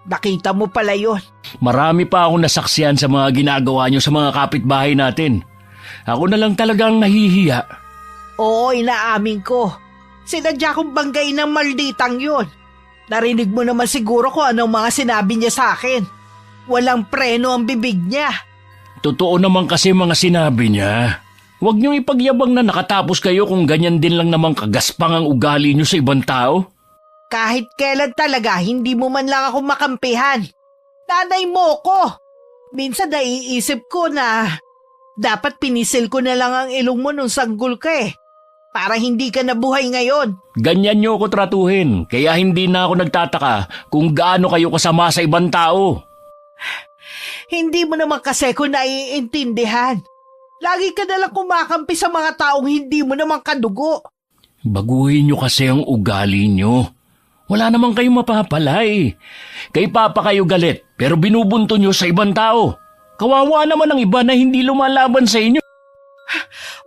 Nakita mo pala yun. Marami pa akong nasaksihan sa mga ginagawa niyo sa mga kapitbahay natin. Ako na lang talagang nahihiya. Oo, inaamin ko. Sinadya kong banggain ng malditang yun. Narinig mo naman siguro kung anong mga sinabi niya sa akin. Walang preno ang bibig niya. Totoo naman kasi mga sinabi niya. Huwag niyong ipagyabang na nakatapos kayo kung ganyan din lang namang kagaspang ang ugali niyo sa ibang tao. Kahit kailan talaga, hindi mo man lang ako makampihan. Nanay mo ko. Minsan naiisip ko na dapat pinisil ko na lang ang ilong mo nung sanggol ka para hindi ka nabuhay ngayon. Ganyan niyo ako tratuhin, kaya hindi na ako nagtataka kung gaano kayo kasama sa ibang tao. Hindi mo naman kasi ko naiintindihan. Lagi ka nalang kumakampi sa mga taong hindi mo naman kadugo. Baguhin niyo kasi ang ugali niyo. Wala naman kayong mapapala Kay Papa kayo galit, pero binubunto niyo sa ibang tao. Kawawa naman ang iba na hindi lumalaban sa inyo.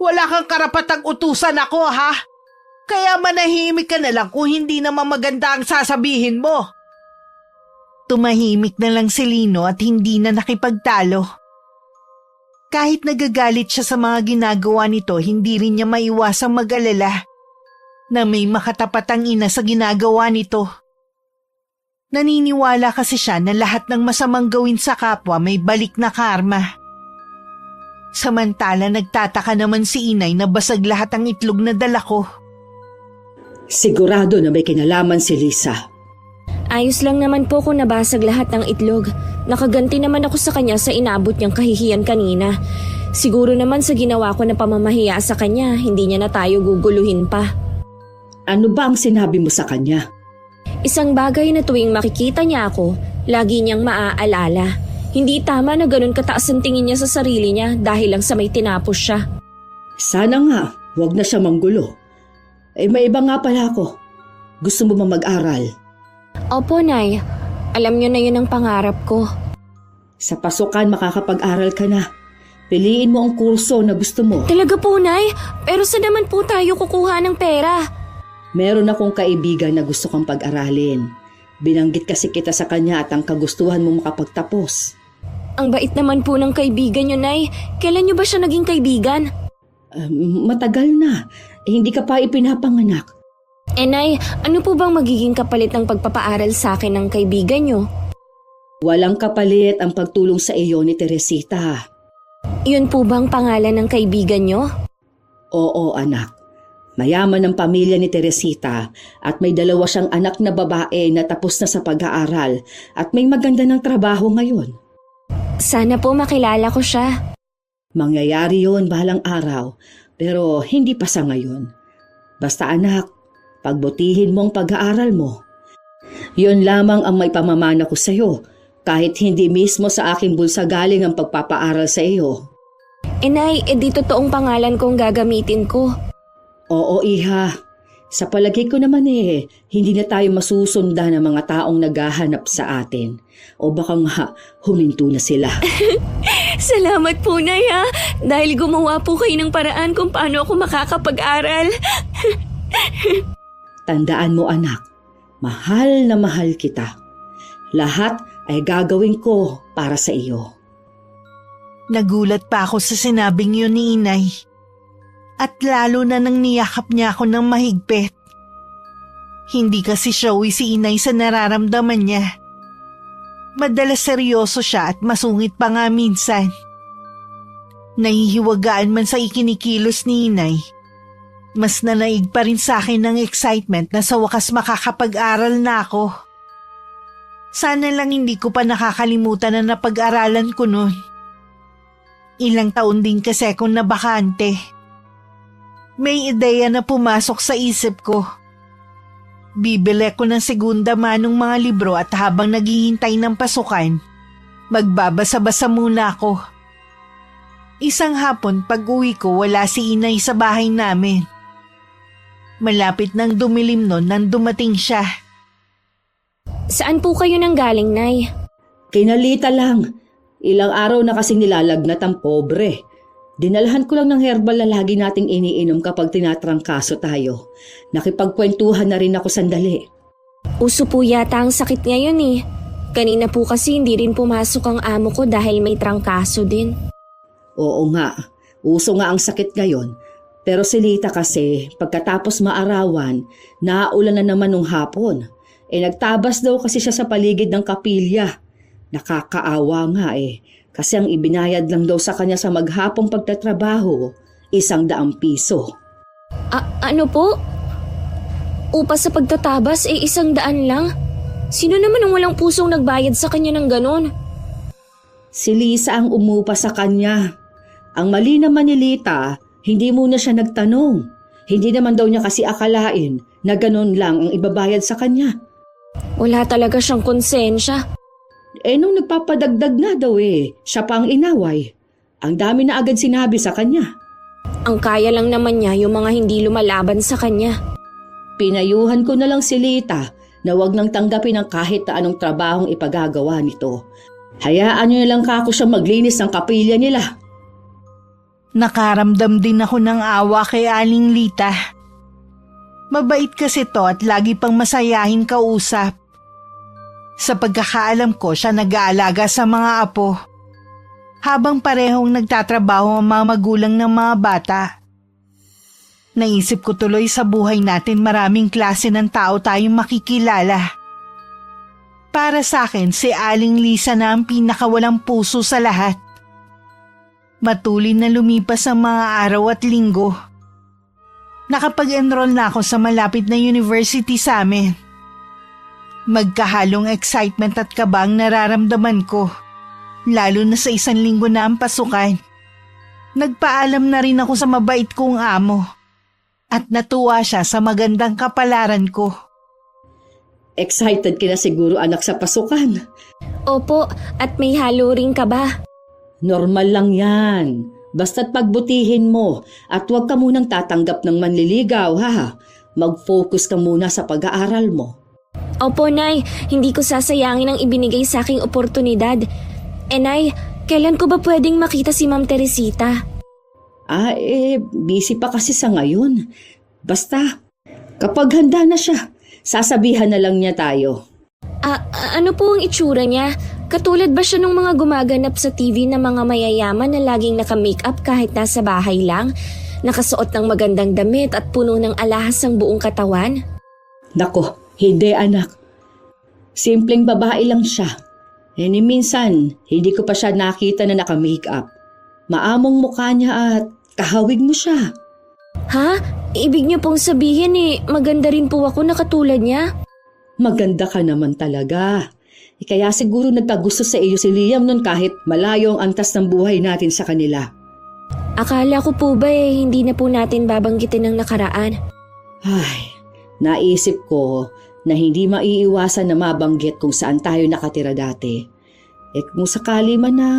Wala kang karapatang utusan ako, ha? Kaya manahimik ka na lang kung hindi naman maganda ang sasabihin mo. Tumahimik na lang si Lino at hindi na nakipagtalo. Kahit nagagalit siya sa mga ginagawa nito, hindi rin niya maiwasang mag-alala na may makatapatang ina sa ginagawa nito. Naniniwala kasi siya na lahat ng masamang gawin sa kapwa may balik na karma. Samantala nagtataka naman si inay na basag lahat ang itlog na dala ko. Sigurado na may kinalaman si Lisa. Ayos lang naman po kung nabasag lahat ng itlog. Nakaganti naman ako sa kanya sa inabot niyang kahihiyan kanina. Siguro naman sa ginawa ko na pamamahiya sa kanya, hindi niya na tayo guguluhin pa. Ano ba ang sinabi mo sa kanya? Isang bagay na tuwing makikita niya ako, lagi niyang maaalala. Hindi tama na ganun kataas ang tingin niya sa sarili niya dahil lang sa may tinapos siya. Sana nga, huwag na siya manggulo. May iba nga pala ako. Gusto mo ba mag-aral? Opo, Nay. Alam niyo na yun ang pangarap ko. Sa pasukan makakapag-aral ka na. Piliin mo ang kurso na gusto mo. Talaga po, Nay? Pero saan naman po tayo kukuha ng pera? Meron akong kaibigan na gusto kang pag-aralin. Binanggit kasi kita sa kanya at ang kagustuhan mo makapagtapos. Ang bait naman po ng kaibigan niyo, Nay. Kailan niyo ba siya naging kaibigan? Matagal na. Hindi ka pa ipinapanganak. Nay, ano po bang magiging kapalit ng pagpapaaral sa akin ng kaibigan niyo? Walang kapalit ang pagtulong sa iyo ni Teresita. Yun po bang pangalan ng kaibigan niyo? Oo, anak. Mayaman ang pamilya ni Teresita at may 2 siyang anak na babae na tapos na sa pag-aaral at may maganda ng trabaho ngayon. Sana po makilala ko siya. Mangyayari yun balang araw pero hindi pa sa ngayon. Basta anak, pagbutihin mo ang pag-aaral mo. Yun lamang ang may pamamana ko sa iyo kahit hindi mismo sa aking bulsa galing ang pagpapaaral sa iyo. Nay, di totoong pangalan kong gagamitin ko. Oo, iha. Sa palagay ko naman hindi na tayo masusundan ng mga taong naghahanap sa atin. O baka nga, huminto na sila. Salamat po, Nay, ha? Dahil gumawa po kayo ng paraan kung paano ako makakapag-aral. Tandaan mo, anak, mahal na mahal kita. Lahat ay gagawin ko para sa iyo. Nagulat pa ako sa sinabing yun ni inay. At lalo na nang niyakap niya ako ng mahigpit. Hindi kasi showy si inay sa nararamdaman niya. Madalas seryoso siya at masungit pa nga minsan. Nahihiwagaan man sa ikinikilos ni inay. Mas nanaig pa rin sa akin ng excitement na sa wakas makakapag-aral na ako. Sana lang hindi ko pa nakakalimutan na napag-aralan ko noon. Ilang taon din kasi akong nabakante. May ideya na pumasok sa isip ko. Bibili ko ng segunda manong mga libro at habang naghihintay ng pasukan, magbabasa-basa muna ako. Isang hapon pag-uwi ko wala si inay sa bahay namin. Malapit nang dumilim noon nang dumating siya. Saan po kayo nanggaling, Nay? Kinalita lang. Ilang araw na kasing nilalagnat ang pobre. Dinalhan ko lang ng herbal na lagi nating iniinom kapag tinatrangkaso tayo. Nakipagkwentuhan na rin ako sandali. Uso po yata ang sakit ngayon eh. Kanina po kasi hindi rin pumasok ang amo ko dahil may trangkaso din. Oo nga, uso nga ang sakit ngayon. Pero si Lita kasi, pagkatapos maarawan, naulan na naman nung hapon. Nagtabas daw kasi siya sa paligid ng kapilya. Nakakaawa nga kasi ang ibinayad lang daw sa kanya sa maghapong pagtatrabaho, 100 piso. Ano po? Upa sa pagtatabas 100 lang? Sino naman ang walang pusong nagbayad sa kanya ng ganon? Si Lisa ang umupa sa kanya. Ang mali naman ni Lita, hindi muna siya nagtanong. Hindi naman daw niya kasi akalain na ganon lang ang ibabayad sa kanya. Wala talaga siyang konsensya. Nung nagpapadagdag na daw siya pa ang inaway. Ang dami na agad sinabi sa kanya. Ang kaya lang naman niya yung mga hindi lumalaban sa kanya. Pinayuhan ko na lang si Lita na wag nang tanggapin ang kahit na anong trabahong ipagagawa nito. Hayaan nyo na lang kako siya maglinis ng kapilya nila. Nakaramdam din ako ng awa kay Aling Lita. Mabait kasi to at lagi pang masayahin kausap. Sa pagkakaalam ko, siya nag-aalaga sa mga apo. Habang parehong nagtatrabaho ang mga magulang ng mga bata. Naisip ko tuloy sa buhay natin maraming klase ng tao tayong makikilala. Para sa akin, si Aling Lisa na ang pinakawalang puso sa lahat. Matulin na lumipas ang mga araw at linggo. Nakapag-enroll na ako sa malapit na university sa amin. Magkahalong excitement at kaba ang nararamdaman ko, lalo na sa 1 linggo na ang pasukan. Nagpaalam na rin ako sa mabait kong amo at natuwa siya sa magandang kapalaran ko. Excited ka na siguro anak sa pasukan. Opo, at may halo rin ka ba? Normal lang yan. Basta't pagbutihin mo at huwag ka munang tatanggap ng manliligaw, ha? Mag-focus ka muna sa pag-aaral mo. Opo, Nay. Hindi ko sasayangin ang ibinigay sa aking oportunidad. Nay, kailan ko ba pwedeng makita si Ma'am Teresita? Busy pa kasi sa ngayon. Basta, kapag handa na siya, sasabihan na lang niya tayo. Ano po ang itsura niya? Katulad ba siya ng mga gumaganap sa TV na mga mayayaman na laging naka-makeup kahit nasa bahay lang? Nakasuot ng magandang damit at puno ng alahas ang buong katawan? Nako, hindi anak. Simpleng babae lang siya. Ni minsan, hindi ko pa siya nakita na naka-makeup. Maamong mukha niya at kahawig mo siya. Ha? Ibig niyo pong sabihin maganda rin po ako na katulad niya? Maganda ka naman talaga. Kaya siguro nagkagusto sa iyo si Liam nun kahit malayo ang antas ng buhay natin sa kanila. Akala ko po ba hindi na po natin babanggitin ng nakaraan? Ay, naisip ko na hindi maiiwasan na mabanggit kung saan tayo nakatira dati. Kung sakali man na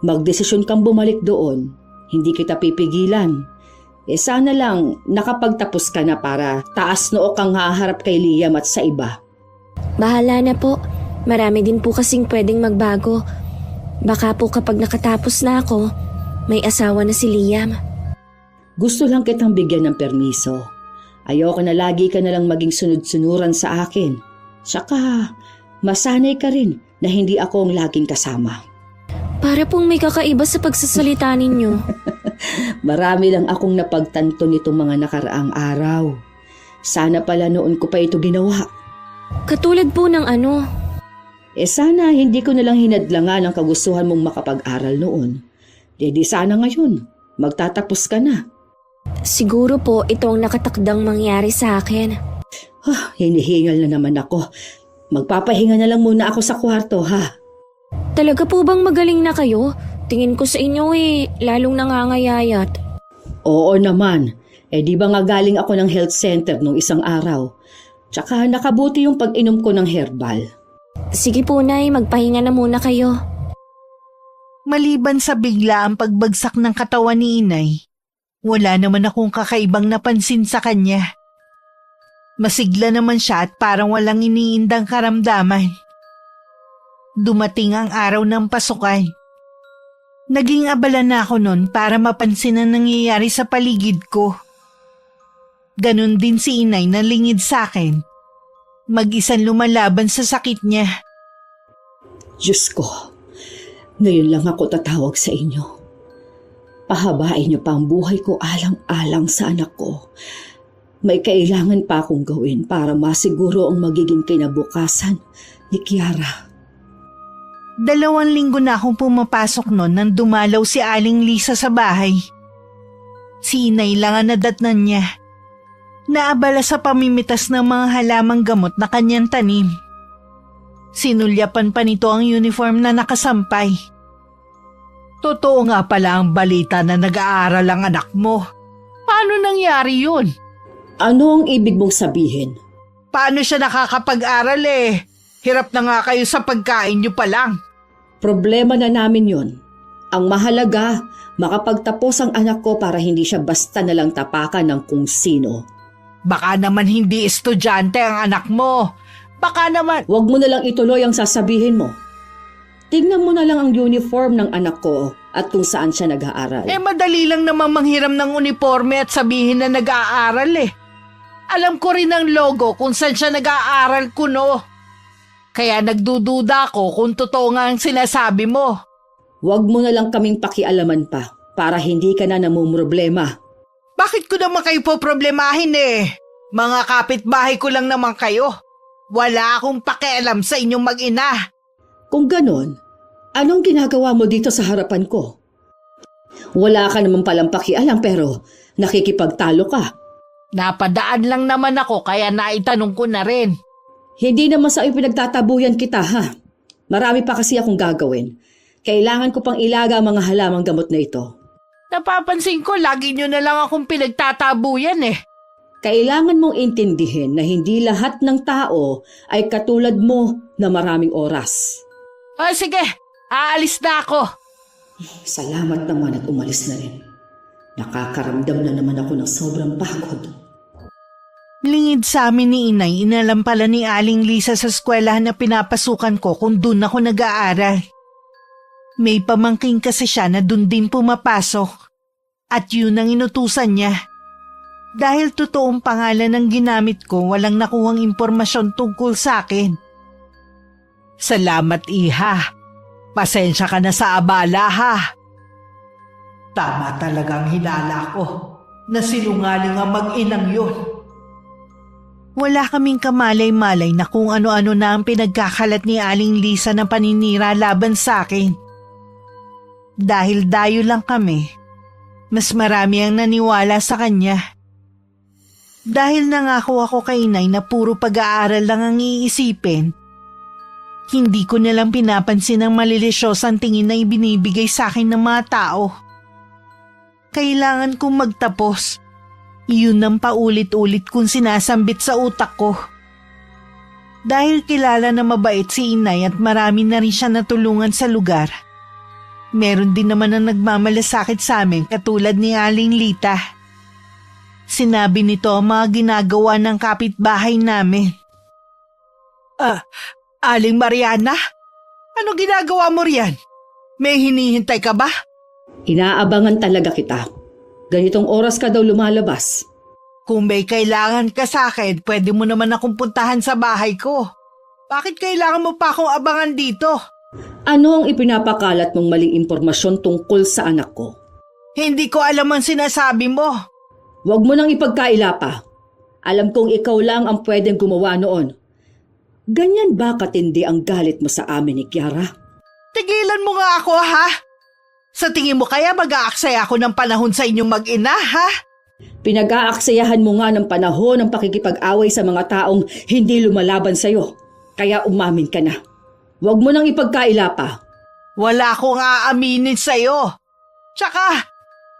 magdesisyon kang bumalik doon, hindi kita pipigilan. Sana lang nakapagtapos ka na para taas noo kang haharap kay Liam at sa iba. Bahala na po. Marami din po kasing pwedeng magbago. Baka po kapag nakatapos na ako, may asawa na si Liam. Gusto lang kitang bigyan ng permiso. Ayoko na lagi ka na lang maging sunod-sunuran sa akin. Saka, masanay ka rin na hindi ako ang laging kasama. Para pong may kakaiba sa pagsasalita ninyo. Marami lang akong napagtanto nitong mga nakaraang araw. Sana pala noon ko pa ito ginawa. Katulad po ng ano? Sana hindi ko nalang hinadlangan ang kagustuhan mong makapag-aral noon. Di sana ngayon, magtatapos ka na. Siguro po ito ang nakatakdang mangyari sa akin. Hinihingal na naman ako. Magpapahinga na lang muna ako sa kwarto, ha? Talaga po bang magaling na kayo? Tingin ko sa inyo lalong nangangayayat. Oo naman. Di ba nga galing ako ng health center nung isang araw? Tsaka nakabuti yung pag-inom ko ng herbal. Sige po, Nay, magpahinga na muna kayo. Maliban sa bigla ang pagbagsak ng katawan ni Inay, wala naman akong kakaibang napansin sa kanya. Masigla naman siya at parang walang iniindang karamdaman. Dumating ang araw ng pasukan. Naging abala na ako noon para mapansin ang nangyayari sa paligid ko. Ganon din si Inay na lingid sa akin. Mag-isang lumalaban sa sakit niya. Diyos ko, ngayon lang ako tatawag sa inyo. Pahabain niyo pa ang buhay ko alang-alang sa anak ko. May kailangan pa akong gawin para masiguro ang magiging kinabukasan ni Kiara. 2 linggo na akong pumapasok noon nang dumalaw si Aling Lisa sa bahay. Si Inay lang ang nadatnan niya. Naabala sa pamimitas ng mga halamang gamot na kanyang tanim. Sinulyapan pa nito ang uniform na nakasampay. Totoo nga pala ang balita na nag-aaral ang anak mo. Paano nangyari yun? Ano ang ibig mong sabihin? Paano siya nakakapag-aral Hirap na nga kayo sa pagkain niyo pa lang. Problema na namin yon. Ang mahalaga, makapagtapos ang anak ko para hindi siya basta nalang tapakan ng kung sino. Baka naman hindi estudyante ang anak mo. Baka naman... Huwag mo nalang ituloy ang sasabihin mo. Tingnan mo na lang ang uniform ng anak ko at kung saan siya nag-aaral. Madali lang namang manghiram ng uniforme at sabihin na nag-aaral eh. Alam ko rin ang logo kung saan siya nag-aaral kuno. Kaya nagdududa ako kung totoo nga ang sinasabi mo. Huwag mo na lang kaming pakialaman pa para hindi ka na namumroblema. Bakit ko naman kayo po problemahin eh? Mga kapitbahay ko lang naman kayo. Wala akong pakialam sa inyong mag-ina. Kung ganon, anong ginagawa mo dito sa harapan ko? Wala ka naman palang pakialam pero nakikipagtalo ka. Napadaan lang naman ako kaya naitanong ko na rin. Hindi naman sa ipinagtatabuyan kita ha. Marami pa kasi akong gagawin. Kailangan ko pang ilaga ang mga halamang gamot na ito. Napapansin ko lagi nyo na lang akong pinagtatabuyan eh. Kailangan mong intindihin na hindi lahat ng tao ay katulad mo na maraming oras. Sige, aalis na ako. Salamat naman at umalis na rin. Nakakaramdam na naman ako ng sobrang pagod. Lingid sa amin ni Inay, inalam pala ni Aling Lisa sa eskwelahan na pinapasukan ko kung dun ako nag-aaral. May pamangking kasi siya na dun din pumapasok. At yun ang inutusan niya. Dahil totoong pangalan ng ginamit ko, walang nakuhang impormasyon tungkol sa akin. Salamat, Iha. Pasensya ka na sa abala, ha? Tama talagang hinala ko na sinungaling ang mag-inang yun. Wala kaming kamalay-malay na kung ano-ano na ang pinagkakalat ni Aling Lisa na paninira laban sa akin. Dahil dayo lang kami, mas marami ang naniwala sa kanya. Dahil nangako ako kay Inay na puro pag-aaral lang ang iisipin, hindi ko nalang pinapansin ang malilisyosang tingin na ibinibigay sa akin ng mga tao. Kailangan kong magtapos. Iyon ang paulit-ulit kong sinasambit sa utak ko. Dahil kilala na mabait si Inay at marami na rin siya natulungan sa lugar. Meron din naman ang nagmamalasakit sa amin katulad ni Aling Lita. Sinabi nito ang mga ginagawa ng kapitbahay namin. Aling Mariana? Ano ginagawa mo riyan? May hinihintay ka ba? Inaabangan talaga kita. Ganitong oras ka daw lumalabas. Kung may kailangan ka sa akin, pwede mo naman akong puntahan sa bahay ko. Bakit kailangan mo pa akong abangan dito? Ano ang ipinapakalat mong maling impormasyon tungkol sa anak ko? Hindi ko alam ang sinasabi mo. Huwag mo nang ipagkaila pa. Alam kong ikaw lang ang pwedeng gumawa noon. Ganyan ba katindi ang galit mo sa amin ni Kiara? Tigilan mo nga ako, ha? Sa tingin mo kaya mag-aaksaya ako ng panahon sa inyong mag-ina, ha? Pinag-aaksayahan mo nga ng panahon ng pakikipag-away sa mga taong hindi lumalaban sa'yo. Kaya umamin ka na. Huwag mo nang ipagkaila pa. Wala akong aaminin sa'yo. Tsaka,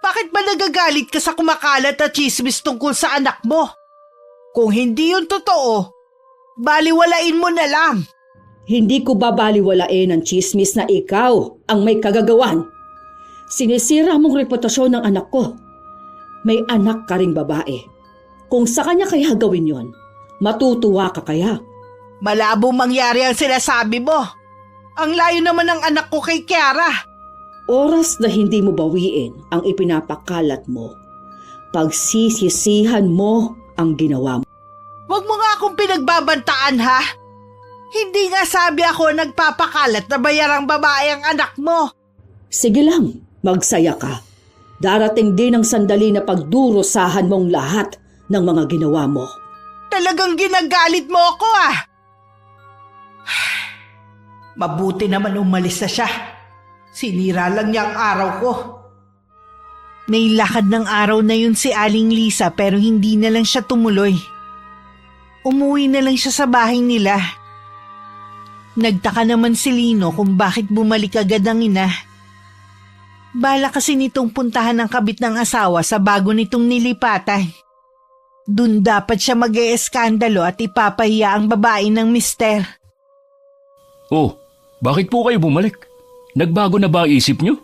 bakit ba nagagalit ka sa kumakalat at chismis tungkol sa anak mo? Kung hindi yun totoo, baliwalain mo na lang. Hindi ko babaliwalain ang chismis na ikaw ang may kagagawan. Sinisira mong reputasyon ng anak ko. May anak ka ring babae. Kung sa kanya kaya gawin yon, matutuwa ka kaya? Malabo mangyari ang sinasabi mo. Ang layo naman ng anak ko kay Kiara. Oras na hindi mo bawiin ang ipinapakalat mo, pagsisisihan mo ang ginawa mo. Huwag mo nga akong pinagbabantaan, ha? Hindi nga sabi ako nagpapakalat na bayarang babae ang anak mo. Sige lang, magsaya ka. Darating din ang sandali na pagdurusahan mong lahat ng mga ginawa mo. Talagang ginagalit mo ako, ah! Mabuti naman umalis na siya. Sinira lang niya ang araw ko. May lakad ng araw na yun si Aling Lisa pero hindi na lang siya tumuloy. Umuwi na lang siya sa bahay nila. Nagtaka naman si Lino kung bakit bumalik agad ang ina. Bala kasi nitong puntahan ng kabit ng asawa sa bago nitong nilipatan. Dun dapat siya mag-e-eskandalo at ipapahiya ang babae ng mister. Oh, bakit po kayo bumalik? Nagbago na ba ang isip nyo?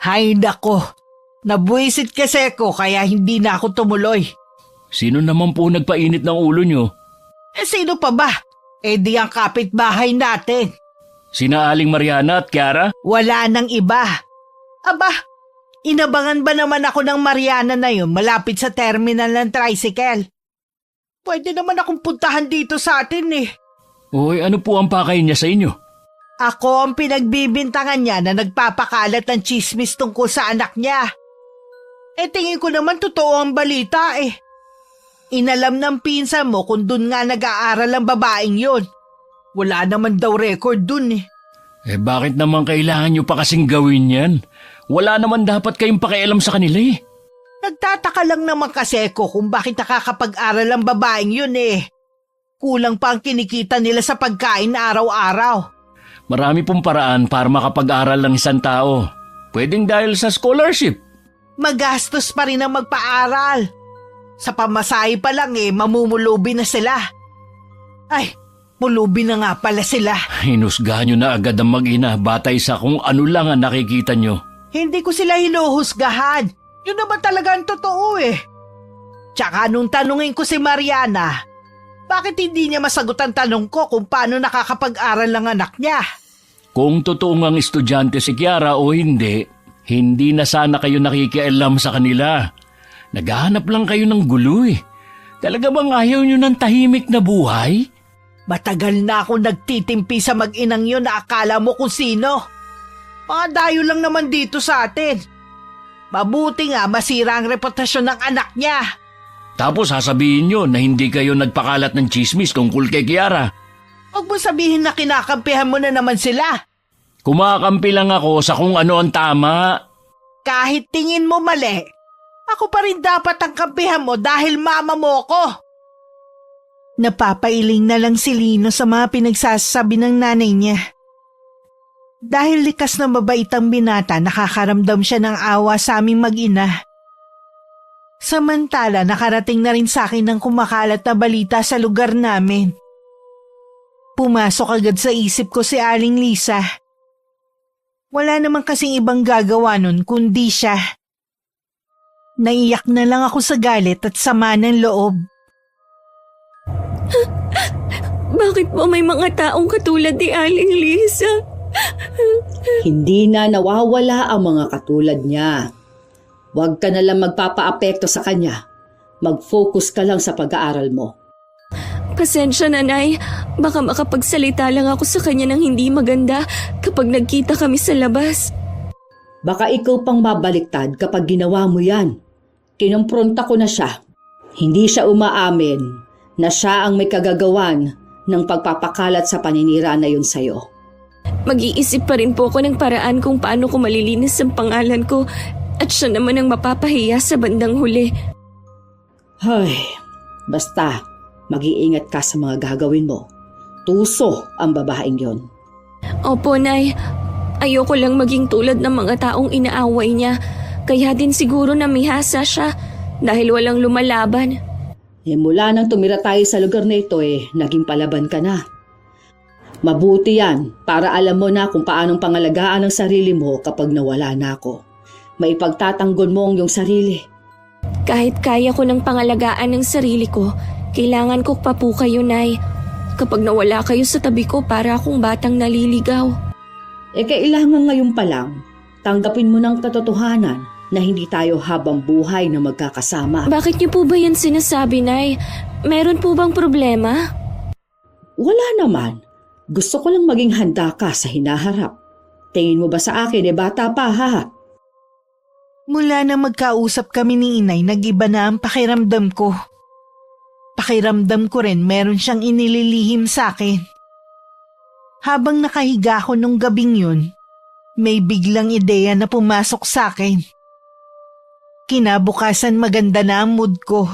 Hay nako, nabuisit kasi ko kaya hindi na ako tumuloy. Sino naman po nagpainit ng ulo nyo? Sino pa ba? Di ang kapitbahay natin. Sina Aling Mariana at Kiara? Wala nang iba. Aba, inabangan ba naman ako ng Mariana na yun malapit sa terminal ng tricycle? Pwede naman akong puntahan dito sa atin eh. Uy, ano po ang pakay niya sa inyo? Ako ang pinagbibintangan niya na nagpapakalat ng chismis tungkol sa anak niya. Tingin ko naman totoo ang balita eh. Inalam ng pinsan mo kung dun nga nag-aaral ang babaeng yun. Wala naman daw record dun eh. Bakit naman kailangan niyo pa kasing gawin yan? Wala naman dapat kayong pakialam sa kanila eh. Nagtataka lang naman kasi ko kung bakit nakakapag-aral ang babaeng yun eh. Kulang pa ang kinikita nila sa pagkain araw-araw. Marami pong paraan para makapag-aral ng isang tao. Pwedeng dahil sa scholarship. Magastos pa rin ang magpaaral. Sa pamasahe pa lang mamumulubi na sila. Ay, mulubi na nga pala sila. Hinusgahan niyo na agad ang mag-ina batay sa kung ano lang ang nakikita niyo. Hindi ko sila hinuhusgahan. Yun naman talaga ang totoo eh. Tsaka nung tanungin ko si Mariana, bakit hindi niya masagot ang tanong ko kung paano nakakapag-aral ang anak niya? Kung totoo ngang estudyante si Kiara o hindi, hindi na sana kayo nakikialam sa kanila. Naghahanap lang kayo ng gulo eh. Talaga bang ayaw niyo ng tahimik na buhay? Matagal na ako nagtitimpi sa mag-inang yun na akala mo kung sino. Mga dayo lang naman dito sa atin. Mabuti nga masira ang reputasyon ng anak niya. Tapos sasabihin niyo na hindi kayo nagpakalat ng chismis tungkol kay Kiara. Huwag mo sabihin na kinakampihan mo na naman sila. Kumakampi lang ako sa kung ano ang tama. Kahit tingin mo mali, ako pa rin dapat ang kampihan mo dahil mama mo ko. Napapailing na lang si Lino sa mga pinagsasabi ng nanay niya. Dahil likas na mabait ang binata, nakakaramdam siya ng awa sa aming mag-ina. Samantala, nakarating na rin sa akin ng kumakalat na balita sa lugar namin. Pumasok agad sa isip ko si Aling Lisa. Wala naman kasing ibang gagawa nun kundi siya. Naiyak na lang ako sa galit at sama ng loob. Bakit po may mga taong katulad ni Aling Lisa? Hindi na nawawala ang mga katulad niya. Huwag ka na lang magpapaapekto sa kanya. Mag-focus ka lang sa pag-aaral mo. Pasensya na, Nay. Baka makapagsalita lang ako sa kanya ng hindi maganda kapag nagkita kami sa labas. Baka ikaw pang mabaliktad kapag ginawa mo yan. Kinumpronta ko na siya. Hindi siya umaamin na siya ang may kagagawan ng pagpapakalat sa paninira na yun sa'yo. Mag-iisip pa rin po ako ng paraan kung paano ko malilinis ang pangalan ko at siya naman ang mapapahiya sa bandang huli. Hay, basta mag-iingat ka sa mga gagawin mo. Tuso ang babaeng yon. Opo, Nay. Ayoko lang maging tulad ng mga taong inaaway niya. Kaya din siguro namihasa siya dahil walang lumalaban. Mula nang tumira tayo sa lugar na ito naging palaban ka na. Mabuti yan para alam mo na kung paanong pangalagaan ang sarili mo kapag nawala na ako. Maipagtatanggol mo ang iyong sarili. Kahit kaya ko ng pangalagaan ng sarili ko, kailangan ko pa po kayo, Nay. Kapag nawala kayo sa tabi ko, para akong batang naliligaw. Kailangan ngayon pa lang, tanggapin mo ng katotohanan na hindi tayo habang buhay na magkakasama. Bakit niyo po ba yan sinasabi, Nay? Meron po bang problema? Wala naman. Gusto ko lang maging handa ka sa hinaharap. Tingin mo ba sa akin bata pa ha? Mula na magkausap kami ni Inay, nag-iba na ang pakiramdam ko. Pakiramdam ko rin meron siyang inililihim sa akin. Habang nakahiga ko nung gabing yun, may biglang ideya na pumasok sa akin. Kinabukasan maganda na ang mood ko.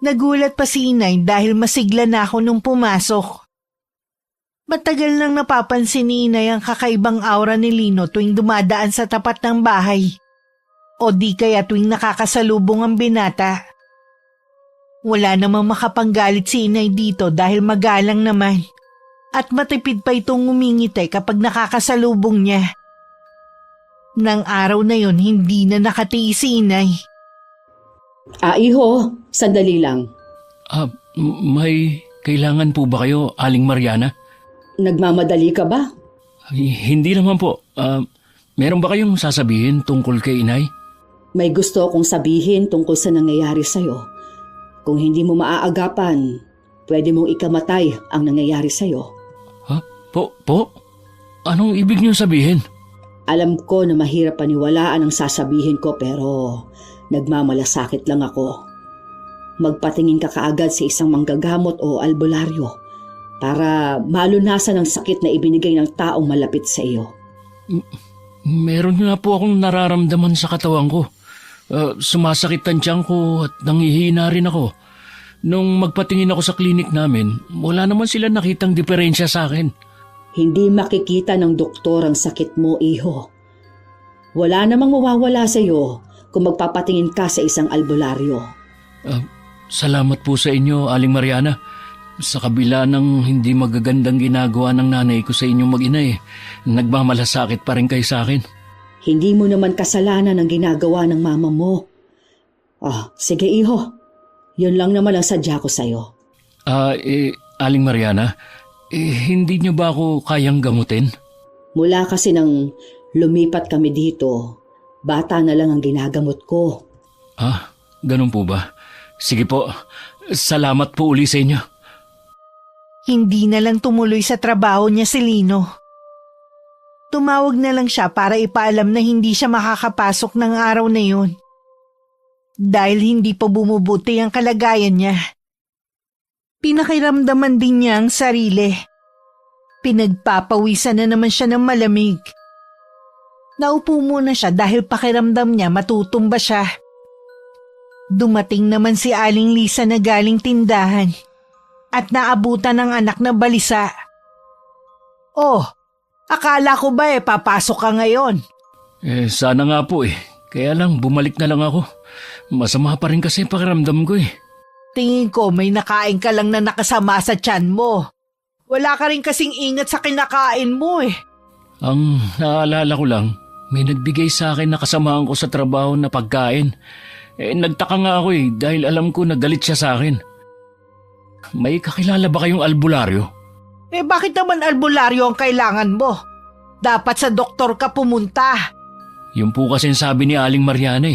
Nagulat pa si Inay dahil masigla na ako nung pumasok. Matagal nang napapansin ni Inay ang kakaibang aura ni Lino tuwing dumadaan sa tapat ng bahay. O di kaya tuwing nakakasalubong ang binata. Wala namang makapanggalit si Inay dito dahil magalang naman. At matipid pa itong ngumingiti kapag nakakasalubong niya. Nang araw na yon, hindi na nakatiis si Inay. Iho, sandali lang. May kailangan po ba kayo, Aling Mariana? Nagmamadali ka ba? Hindi naman po. Meron ba kayong sasabihin tungkol kay inay? May gusto akong sabihin tungkol sa nangyayari sa'yo. Kung hindi mo maaagapan, pwede mong ikamatay ang nangyayari sa'yo. Ha? Po? Anong ibig niyo sabihin? Alam ko na mahirap paniwalaan ang sasabihin ko pero nagmamalasakit lang ako. Magpatingin ka kaagad sa isang manggagamot o albularyo para malunasan ang sakit na ibinigay ng taong malapit sa iyo. Meron nga po akong nararamdaman sa katawan ko. Sumasakit ang tiyan ko at nangihina rin ako. Nung magpatingin ako sa klinik namin, wala naman sila nakitang diferensya sa akin. Hindi makikita ng doktor ang sakit mo, iho. Wala namang mawawala sa iyo kung magpapatingin ka sa isang albularyo. Salamat po sa inyo, Aling Mariana. Sa kabila ng hindi magagandang ginagawa ng nanay ko sa inyong mag-ina nagmamalasakit pa rin kayo sa akin. Hindi mo naman kasalanan ang ginagawa ng mama mo. Sige iho. Yun lang naman ang sadya ko sa'yo. Aling Mariana, hindi niyo ba ako kayang gamutin? Mula kasi nang lumipat kami dito, bata na lang ang ginagamot ko. Ganun po ba? Sige po, salamat po uli sa inyo. Hindi na lang tumuloy sa trabaho niya si Lino. Tumawag na lang siya para ipaalam na hindi siya makakapasok ng araw na yun. Dahil hindi pa bumubuti ang kalagayan niya. Pinakiramdaman din niya ang sarili. Pinagpapawisan na naman siya ng malamig. Naupo muna siya dahil pakiramdam niya matutumba siya. Dumating naman si Aling Lisa na galing tindahan at naabutan ng anak na balisa. Akala ko ba papasok ka ngayon? Sana nga po Kaya lang bumalik na lang ako. Masama pa rin kasi pakiramdam ko Tingin ko may nakain ka lang na nakasama sa tiyan mo. Wala ka rin kasing ingat sa kinakain mo Ang naalala ko lang, may nagbigay sa akin na kasamahan ko sa trabaho na pagkain. Nagtaka nga ako dahil alam ko na galit siya sa akin. May kakilala ba kayong albularyo? Bakit naman albularyo ang kailangan mo? Dapat sa doktor ka pumunta. Yun po kasi sabi ni Aling Mariana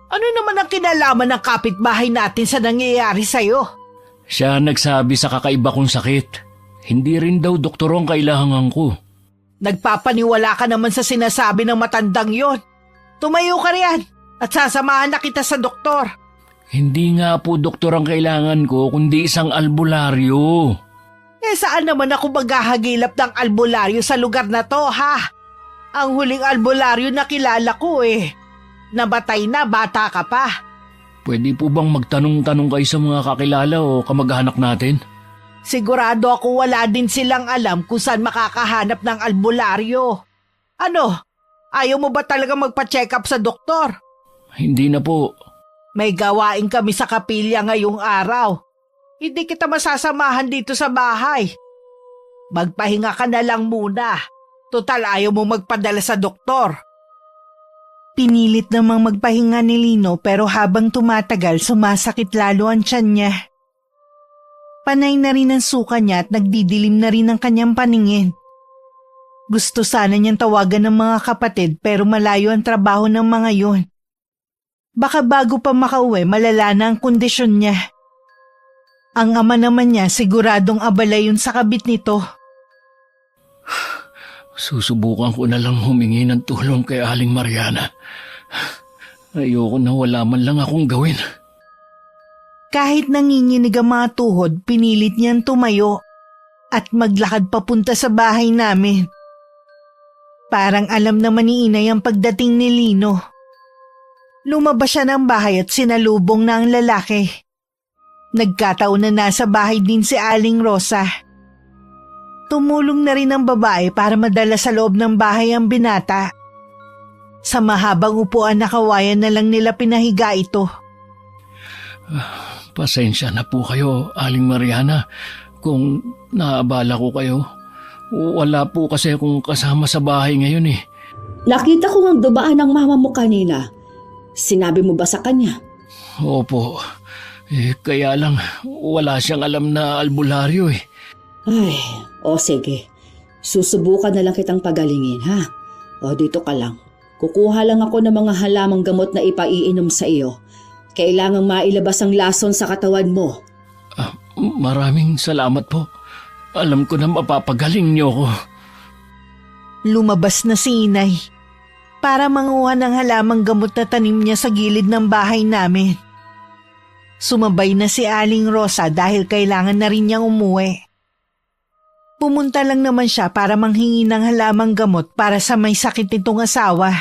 Ano naman ang kinalaman ng kapitbahay natin sa nangyayari sa'yo? Siya nagsabi sa kakaiba kong sakit. Hindi rin daw doktor ang kailangan ko. Nagpapaniwala ka naman sa sinasabi ng matandang yon. Tumayo ka riyan at sasamahan na kita sa doktor. Hindi nga po doktor ang kailangan ko, kundi isang albularyo. Saan naman ako maghahagilap ng albularyo sa lugar na to, ha? Ang huling albularyo na kilala ko nabatay na, bata ka pa. Pwede po bang magtanong-tanong kayo sa mga kakilala o kamag-anak natin? Sigurado ako wala din silang alam kung saan makakahanap ng albularyo. Ano? Ayaw mo ba talaga magpa-check up sa doktor? Hindi na po. May gawain kami sa kapilya ngayong araw. Hindi kita masasamahan dito sa bahay. Magpahinga ka na lang muna. Total ayaw mo magpadala sa doktor. Pinilit namang magpahinga ni Lino pero habang tumatagal sumasakit lalo ang tiyan niya. Panay na rin ang suka niya at nagdidilim na rin ang kanyang paningin. Gusto sana niyang tawagan ng mga kapatid pero malayo ang trabaho ng mga yun. Baka bago pa makauwi malala na ang kondisyon niya. Ang ama naman niya siguradong abala yun sa kabit nito. Susubukan ko na lang humingi ng tulong kay Aling Mariana. Ayoko na wala man lang akong gawin. Kahit nanginginig ang mga tuhod, pinilit niyang tumayo at maglakad papunta sa bahay namin. Parang alam naman ni Inay ang pagdating ni Lino. Lumabas siya ng bahay at sinalubong na ang lalaki. Nagkataon na nasa bahay din si Aling Rosa. Tumulong na rin ang babae para madala sa loob ng bahay ang binata. Sa mahabang upuan na kawayan na lang nila pinahiga ito. Pasensya na po kayo, Aling Mariana, kung naabala ko kayo. Wala po kasi akong kasama sa bahay ngayon Nakita ko ang dubaan ng mama mo kanina. Sinabi mo ba sa kanya? Opo. Kaya lang, wala siyang alam na albularyo Ay, sige. Susubukan na lang kitang pagalingin, ha? Dito ka lang. Kukuha lang ako ng mga halamang gamot na ipaiinom sa iyo. Kailangang mailabas ang lason sa katawan mo. Maraming salamat po. Alam ko na mapapagaling niyo ko. Lumabas na si inay para manguha ng halamang gamot na tanim niya sa gilid ng bahay namin. Sumabay na si Aling Rosa dahil kailangan na rin niyang umuwi. Pumunta lang naman siya para manghingi ng halamang gamot para sa may sakit nitong asawa.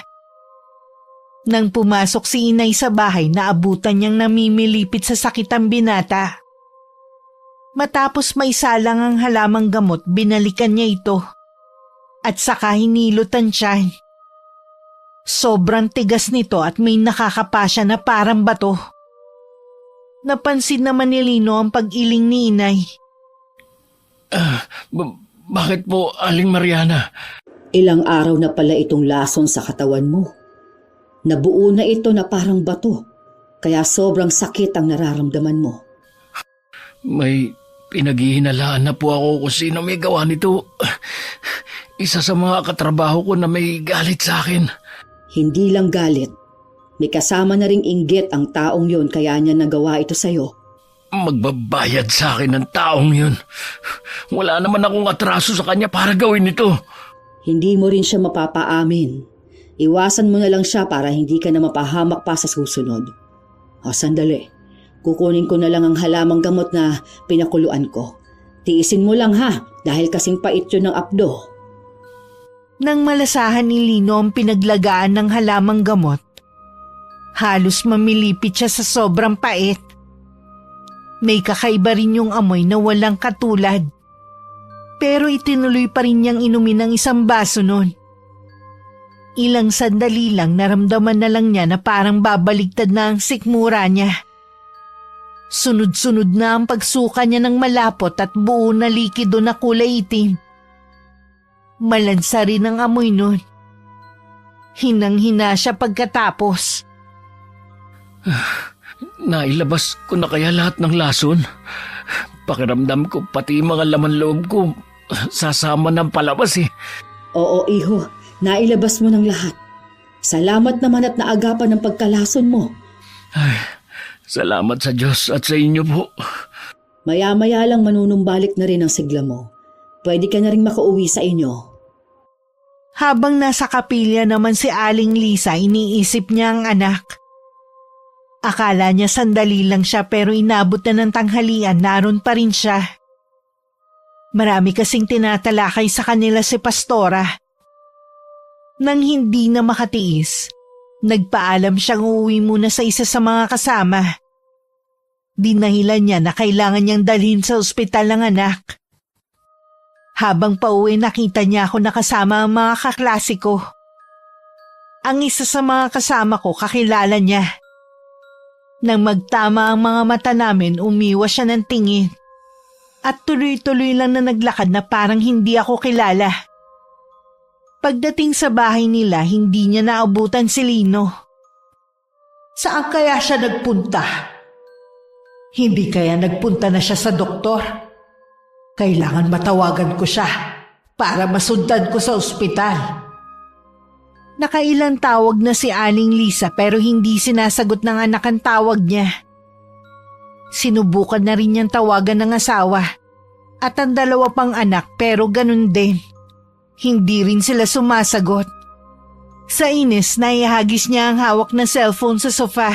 Nang pumasok si inay sa bahay, naabutan niyang namimilipit sa sakit ang binata. Matapos maisalang ang halamang gamot, binalikan niya ito. At saka hinilutan siya. Sobrang tigas nito at may nakakapasya na parang bato. Napansin naman ni Lino ang pag-iling ni inay. Bakit po, Aling Mariana? Ilang araw na pala itong lason sa katawan mo. Nabuo na ito na parang bato, kaya sobrang sakit ang nararamdaman mo. May pinaghihinalaan na po ako kung sino may gawa nito. Isa sa mga katrabaho ko na may galit sa akin. Hindi lang galit. May kasama na ring inggit ang taong yon kaya niya nagawa ito sa'yo. Magbabayad sa akin ng taong yun. Wala naman akong atraso sa kanya para gawin ito. Hindi mo rin siya mapapaamin. Iwasan mo na lang siya para hindi ka na mapahamak pa sa susunod. Sandali. Kukunin ko na lang ang halamang gamot na pinakuluan ko. Tiisin mo lang ha, dahil kasing pait yun ng apdo. Nang malasahan ni Lino ang pinaglagaan ng halamang gamot, halos mamilipit siya sa sobrang pait. May kakaiba rin yung amoy na walang katulad. Pero itinuloy pa rin niyang inumin ng isang baso nun. Ilang sandali lang naramdaman na lang niya na parang babaligtad na ang sikmura niya. Sunod-sunod na ang pagsuka niya ng malapot at buo na likido na kulay itim. Malansa rin ang amoy nun. Hinang-hina siya pagkatapos. Nailabas ko na kaya lahat ng lason? Pakiramdam ko pati mga laman loob ko sasama ng palabas eh. Oo, iho. Nailabas mo ng lahat. Salamat naman at naagapan ng pagkalason mo. Ay, salamat sa Diyos at sa inyo po. Maya-maya lang manunumbalik na rin ang sigla mo. Pwede ka na rin makauwi sa inyo. Habang nasa kapilya naman si Aling Lisa, iniisip niya ang anak. Akala niya sandali lang siya pero inabot na ng tanghalian, naroon pa rin siya. Marami kasing tinatalakay sa kanila si Pastora. Nang hindi na makatiis, nagpaalam siyang uuwi muna sa isa sa mga kasama. Dinahilan niya na kailangan niyang dalhin sa ospital ng anak. Habang pauwi nakita niya ako nakasama ang mga kaklase ko. Ang isa sa mga kasama ko kakilala niya. Nang magtama ang mga mata namin, umiwas siya ng tingin. At tuloy-tuloy lang na naglakad na parang hindi ako kilala. Pagdating sa bahay nila, hindi niya naabutan si Lino. Saan kaya siya nagpunta? Hindi kaya nagpunta na siya sa doktor? Kailangan matawagan ko siya para masundan ko sa ospital. Nakailang tawag na si Aling Lisa pero hindi sinasagot ng anak ang tawag niya. Sinubukan na rin niyang tawagan ng asawa at ang dalawa pang anak pero ganun din. Hindi rin sila sumasagot. Sa inis, naihagis niya ang hawak na cellphone sa sofa.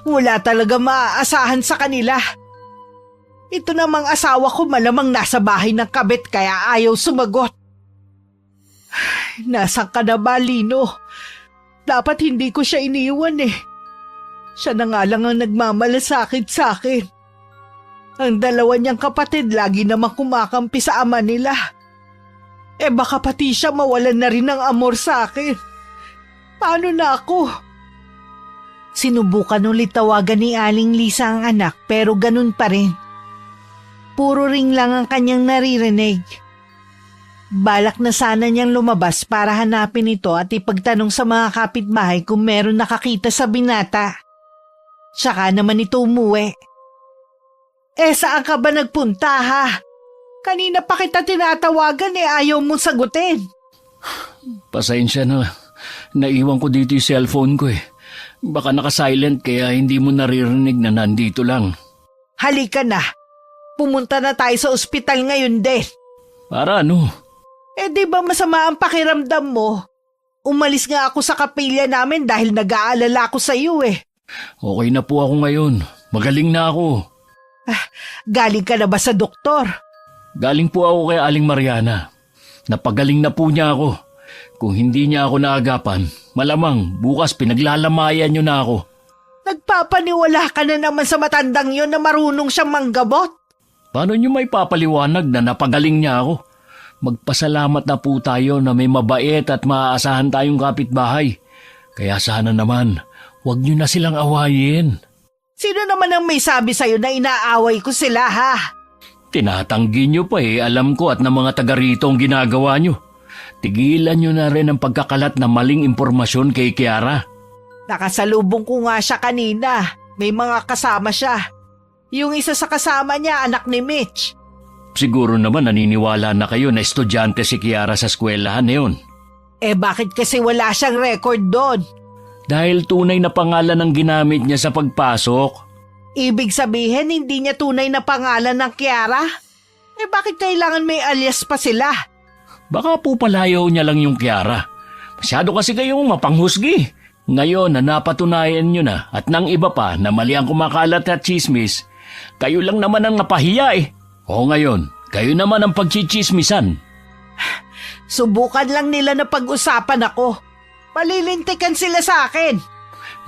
Wala talaga maaasahan sa kanila. Ito namang asawa ko malamang nasa bahay ng kabit kaya ayaw sumagot. Nasaan ka na ba, Lino? Dapat hindi ko siya iniwan eh. Siya na nga lang ang nagmamalasakit sa akin. Ang dalawa niyang kapatid lagi namang kumakampi sa ama nila. Baka pati siya mawalan na rin ng amor sa akin. Paano na ako? Sinubukan ulit tawagan ni Aling Lisa ang anak pero ganun pa rin. Puro ring lang ang kanyang naririnig. Balak na sana niyang lumabas para hanapin ito at ipagtanong sa mga kapitbahay kung meron nakakita sa binata. Tsaka naman ito umuwi. Saan ka ba nagpunta ha? Kanina pa kita tinatawagan ayaw mong sagutin. Pasensya na. Naiwan ko dito yung cellphone ko eh. Baka naka-silent kaya hindi mo naririnig na nandito lang. Halika na. Pumunta na tayo sa ospital ngayon din. Para ano? Di ba masama ang pakiramdam mo? Umalis nga ako sa kapilya namin dahil nag-aalala ako sa iyo Okay na po ako ngayon. Magaling na ako. Galing ka na ba sa doktor? Galing po ako kay Aling Mariana. Napagaling na po niya ako. Kung hindi niya ako naagapan, malamang bukas pinaglalamayan niyo na ako. Nagpapaniwala ka na naman sa matandang yon na marunong siyang manggamot? Paano niyo may papaliwanag na napagaling niya ako? Magpasalamat na po tayo na may mabait at maaasahan tayong kapitbahay. Kaya sana naman, huwag niyo na silang awayin. Sino naman ang may sabi sa'yo na inaaway ko sila ha? Tinatanggi niyo pa alam ko at ng mga taga rito ang ginagawa niyo. Tigilan niyo na rin ang pagkakalat na maling impormasyon kay Kiara. Nakasalubong ko nga siya kanina. May mga kasama siya. Yung isa sa kasama niya, anak ni Mitch. Siguro naman naniniwala na kayo na estudyante si Kiara sa eskwelahan na yun. Bakit kasi wala siyang record doon? Dahil tunay na pangalan ang ginamit niya sa pagpasok. Ibig sabihin, hindi niya tunay na pangalan ng Kiara? Bakit kailangan may alias pa sila? Baka po palayaw niya lang yung Kiara. Masyado kasi kayong mapanghusgi. Ngayon na napatunayan niyo na at nang iba pa na mali ang kumakalat at chismis, kayo lang naman ang napahiya O ngayon, kayo naman ang pagchichismisan. Subukan lang nila na pag-usapan ako. Malilintikan sila sa akin.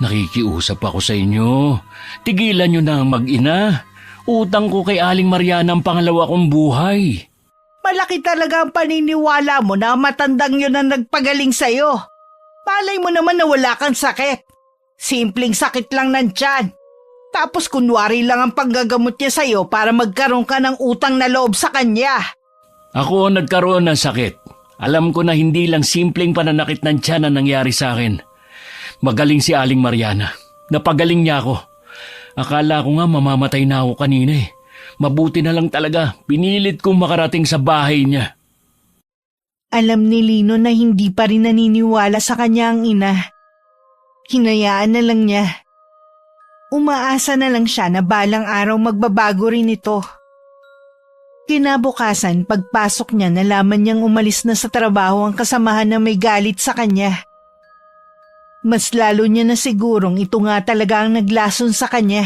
Nakikiusap ako sa inyo. Tigilan niyo na ang mag-ina. Utang ko kay Aling Mariana ang pangalawa kong buhay. Malaki talaga ang paniniwala mo na matandang yun ang nagpagaling sa'yo. Palay mo naman na wala kang sakit. Simpleng sakit lang ng tiyan. Tapos kunwari lang ang panggagamot niya sa'yo para magkaroon ka ng utang na loob sa kanya. Ako nagkaroon ng sakit. Alam ko na hindi lang simpleng pananakit ng tiyan ang nangyari sa akin. Magaling si Aling Mariana. Napagaling niya ako. Akala ko nga mamamatay na ako kanina Mabuti na lang talaga, pinilit kong makarating sa bahay niya. Alam ni Lino na hindi pa rin naniniwala sa kanya ang ina. Hinayaan na lang niya. Umaasa na lang siya na balang araw magbabago rin ito. Kinabukasan, pagpasok niya nalaman niyang umalis na sa trabaho ang kasamahan na may galit sa kanya. Mas lalo niya na sigurong ito nga talaga ang naglason sa kanya.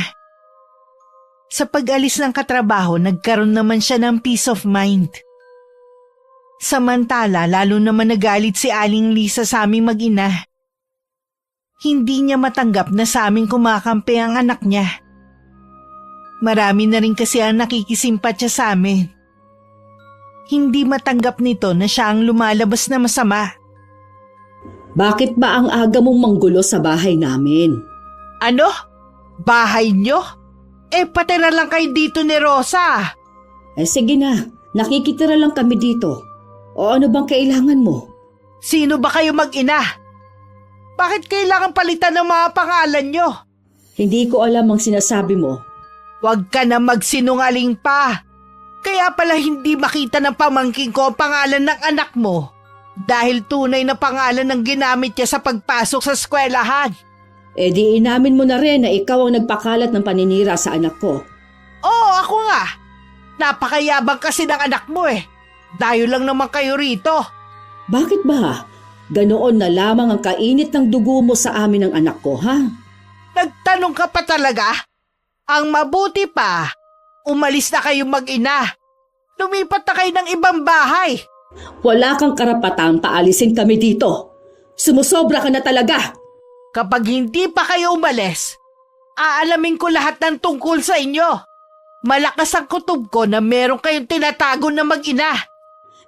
Sa pag-alis ng katrabaho, nagkaroon naman siya ng peace of mind. Samantala, lalo naman nagalit si Aling Lisa sa aming mag-ina. Hindi niya matanggap na sa aming kumakampi ang anak niya. Marami na rin kasi ang nakikisimpatya sa amin. Hindi matanggap nito na siya ang lumalabas na masama. Bakit ba ang aga mong manggulo sa bahay namin? Ano? Bahay niyo? Patira lang kayo dito ni Rosa. Sige na, nakikitira lang kami dito. O ano bang kailangan mo? Sino ba kayo mag-ina? Bakit kailangan palitan ng mga pangalan niyo? Hindi ko alam ang sinasabi mo. Huwag ka na magsinungaling pa. Kaya pala hindi makita ng pamangking ko ang pangalan ng anak mo dahil tunay na pangalan ang ginamit niya sa pagpasok sa eskwelahan. Di inamin mo na rin na ikaw ang nagpakalat ng paninira sa anak ko. Oo, ako nga. Napakayabang kasi ng anak mo Dayo lang naman kayo rito. Bakit ba? Ganoon na lamang ang kainit ng dugo mo sa amin ng anak ko, ha? Nagtanong ka pa talaga? Ang mabuti pa, umalis na kayo mag-ina. Lumipat na kayo ng ibang bahay. Wala kang karapatang paalisin kami dito. Sumusobra ka na talaga. Kapag hindi pa kayo umalis, aalamin ko lahat ng tungkol sa inyo. Malakas ang kutob ko na meron kayong tinatago na mag-ina.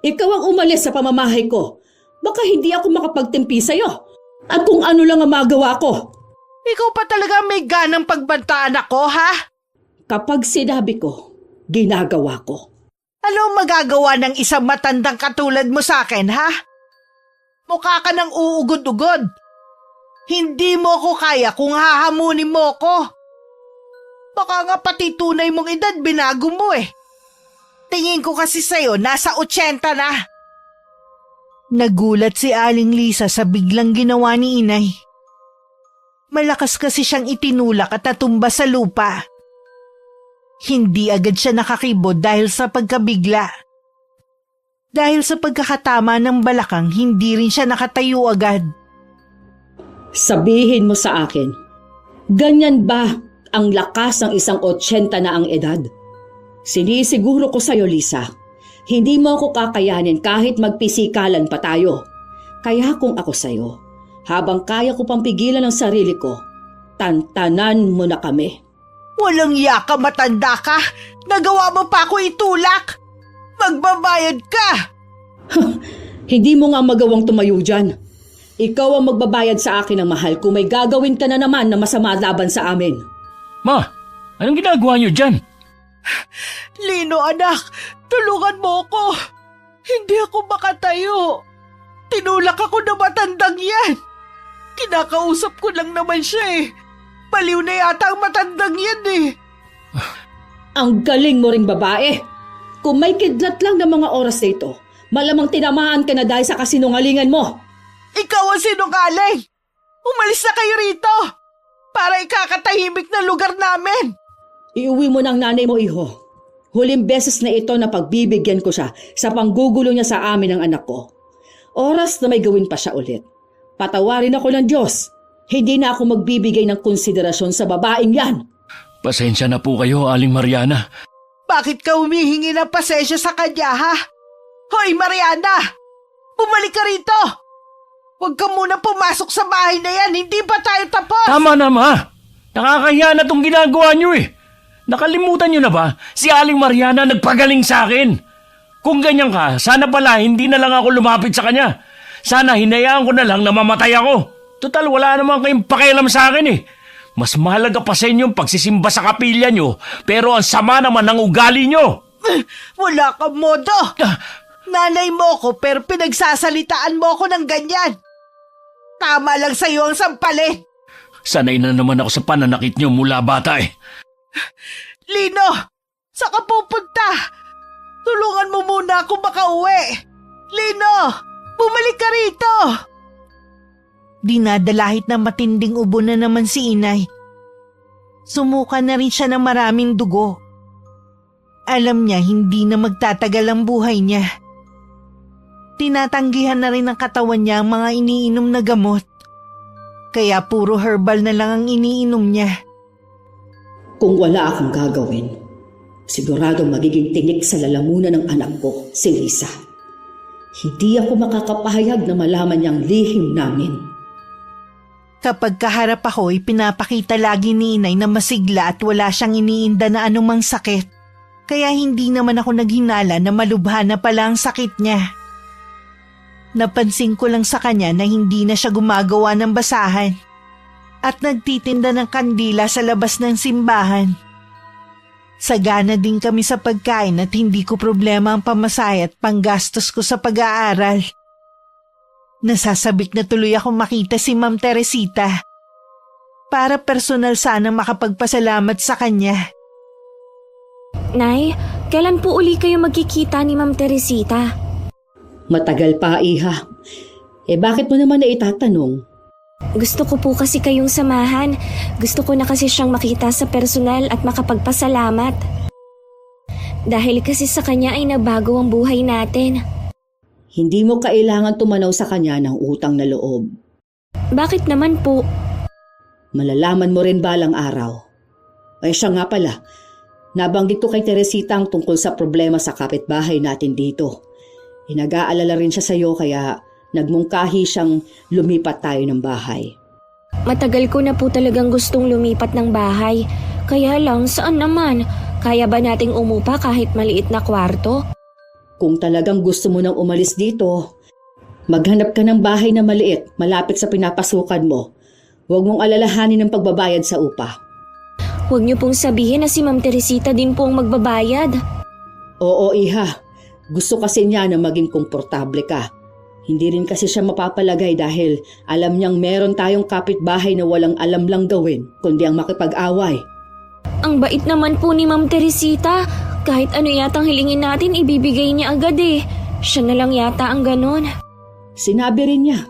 Ikaw ang umalis sa pamamahay ko. Baka hindi ako makapagtimpi sa'yo. At kung ano lang ang magawa ko. Ikaw pa talaga may ganang pagbantaan ako, ha? Kapag sinabi ko, ginagawa ko. Ano magagawa ng isang matandang katulad mo sa akin, ha? Mukha ka ng uugod-ugod. Hindi mo ko kaya kung hahamunin mo ko. Baka nga pati tunay mong edad binago mo eh. Tingin ko kasi sa'yo nasa 80 na. Nagulat si Aling Lisa sa biglang ginawa ni inay. Malakas kasi siyang itinulak at natumba sa lupa. Hindi agad siya nakakibod dahil sa pagkabigla. Dahil sa pagkakatama ng balakang, hindi rin siya nakatayo agad. Sabihin mo sa akin, ganyan ba ang lakas ng isang 80 na ang edad? Sinisiguro ko sa'yo, Lisa, hindi mo ako kakayanin kahit magpisikalan pa tayo. Kaya kung ako sa'yo, habang kaya ko pang pigilan ang sarili ko, tantanan mo na kami. Walang yaka, matanda ka! Nagawa mo pa ako itulak! Magbabayad ka! Hindi mo nga magawang tumayo dyan. Ikaw ang magbabayad sa akin ng mahal kung may gagawin ka na naman na masama laban sa amin. Ma, anong ginagawa niyo dyan? Lino, anak, tulungan mo ako. Hindi ako makatayo. Tinulak ako na matandang yan. Kinakausap ko lang naman siya eh. Baliw na yata ang matandang yan eh. Ang galing mo ring babae. Kung may kidlat lang ng mga oras na ito, malamang tinamaan ka na dahil sa kasinungalingan mo. Ikaw ang sinungaling. Umalis na kayo rito para ikakatahimik na lugar namin. Iuwi mo ng nanay mo, iho. Huling beses na ito na pagbibigyan ko siya sa panggugulo niya sa amin ng anak ko. Oras na may gawin pa siya ulit. Patawarin ako ng Diyos. Hindi na ako magbibigay ng konsiderasyon sa babaeng yan. Pasensya na po kayo, Aling Mariana. Bakit ka humihingi ng pasensya sa kanya, ha? Hoy, Mariana! Bumalik ka rito! Huwag ka muna pumasok sa bahay na yan, hindi pa tayo tapos! Tama na, Ma. Nakakahiya na itong ginagawa niyo eh. Nakalimutan niyo na ba? Si Aling Mariana nagpagaling sa akin. Kung ganyan ka, sana pala hindi na lang ako lumapit sa kanya. Sana hinayaan ko na lang na mamatay ako. Total, wala naman kayong pakialam sa akin eh. Mas mahalaga pa sa inyo yung pagsisimba sa kapilya nyo, pero ang sama naman ng ugali nyo. Wala kang modo! Nanay mo ko pero pinagsasalitaan mo ko ng ganyan. Tama lang sa'yo ang sampalin. Sanay na naman ako sa pananakit nyo mula bata eh. Lino, saan ka pupunta? Tulungan mo muna ako makauwi. Lino, bumalik ka rito. Dinadalahit na matinding ubo na naman si inay. Sumuka na rin siya ng maraming dugo. Alam niya hindi na magtatagal ang buhay niya. Tinatanggihan na rin ng katawan niya ang mga iniinom na gamot. Kaya puro herbal na lang ang iniinom niya. Kung wala akong gagawin, siguradong magiging tinik sa lalamunan ng anak ko, si Lisa. Hindi ako makakapahayag na malaman niyang lihim namin. Kapag kaharap ako, pinapakita lagi ni inay na masigla at wala siyang iniinda na anumang sakit. Kaya hindi naman ako naghinala na malubha na pala ang sakit niya. Napansin ko lang sa kanya na hindi na siya gumagawa ng basahan at nagtitinda ng kandila sa labas ng simbahan. Sagana din kami sa pagkain at hindi ko problema ang pamasahe at panggastos ko sa pag-aaral. Nasasabik na tuloy akong makita si Ma'am Teresita para personal sana makapagpasalamat sa kanya. Nay, kailan po uli kayo magkikita ni Ma'am Teresita? Matagal pa, iha. Bakit mo naman na itatanong? Gusto ko po kasi kayong samahan. Gusto ko na kasi siyang makita sa personal at makapagpasalamat. Dahil kasi sa kanya ay nabago ang buhay natin. Hindi mo kailangan tumanaw sa kanya ng utang na loob. Bakit naman po? Malalaman mo rin balang araw. Siya nga pala, nabanggit ko kay Teresita ang tungkol sa problema sa kapitbahay natin dito. Nag-aalala rin siya sa iyo kaya nagmungkahi siyang lumipat tayo ng bahay. Matagal ko na po talagang gustong lumipat ng bahay. Kaya lang, saan naman? Kaya ba nating umupa kahit maliit na kwarto? Kung talagang gusto mo nang umalis dito, maghanap ka ng bahay na maliit, malapit sa pinapasukan mo. Huwag mong alalahanin ang pagbabayad sa upa. Huwag niyo pong sabihin na si Ma'am Teresita din po ang magbabayad. Oo, iha. Gusto kasi niya na maging komportable ka. Hindi rin kasi siya mapapalagay dahil alam niyang meron tayong kapitbahay na walang alam lang gawin kundi ang makipag-away. Ang bait naman po ni Ma'am Teresita. Kahit ano yatang hilingin natin, ibibigay niya agad eh. Siya na lang yata ang ganon. Sinabi rin niya,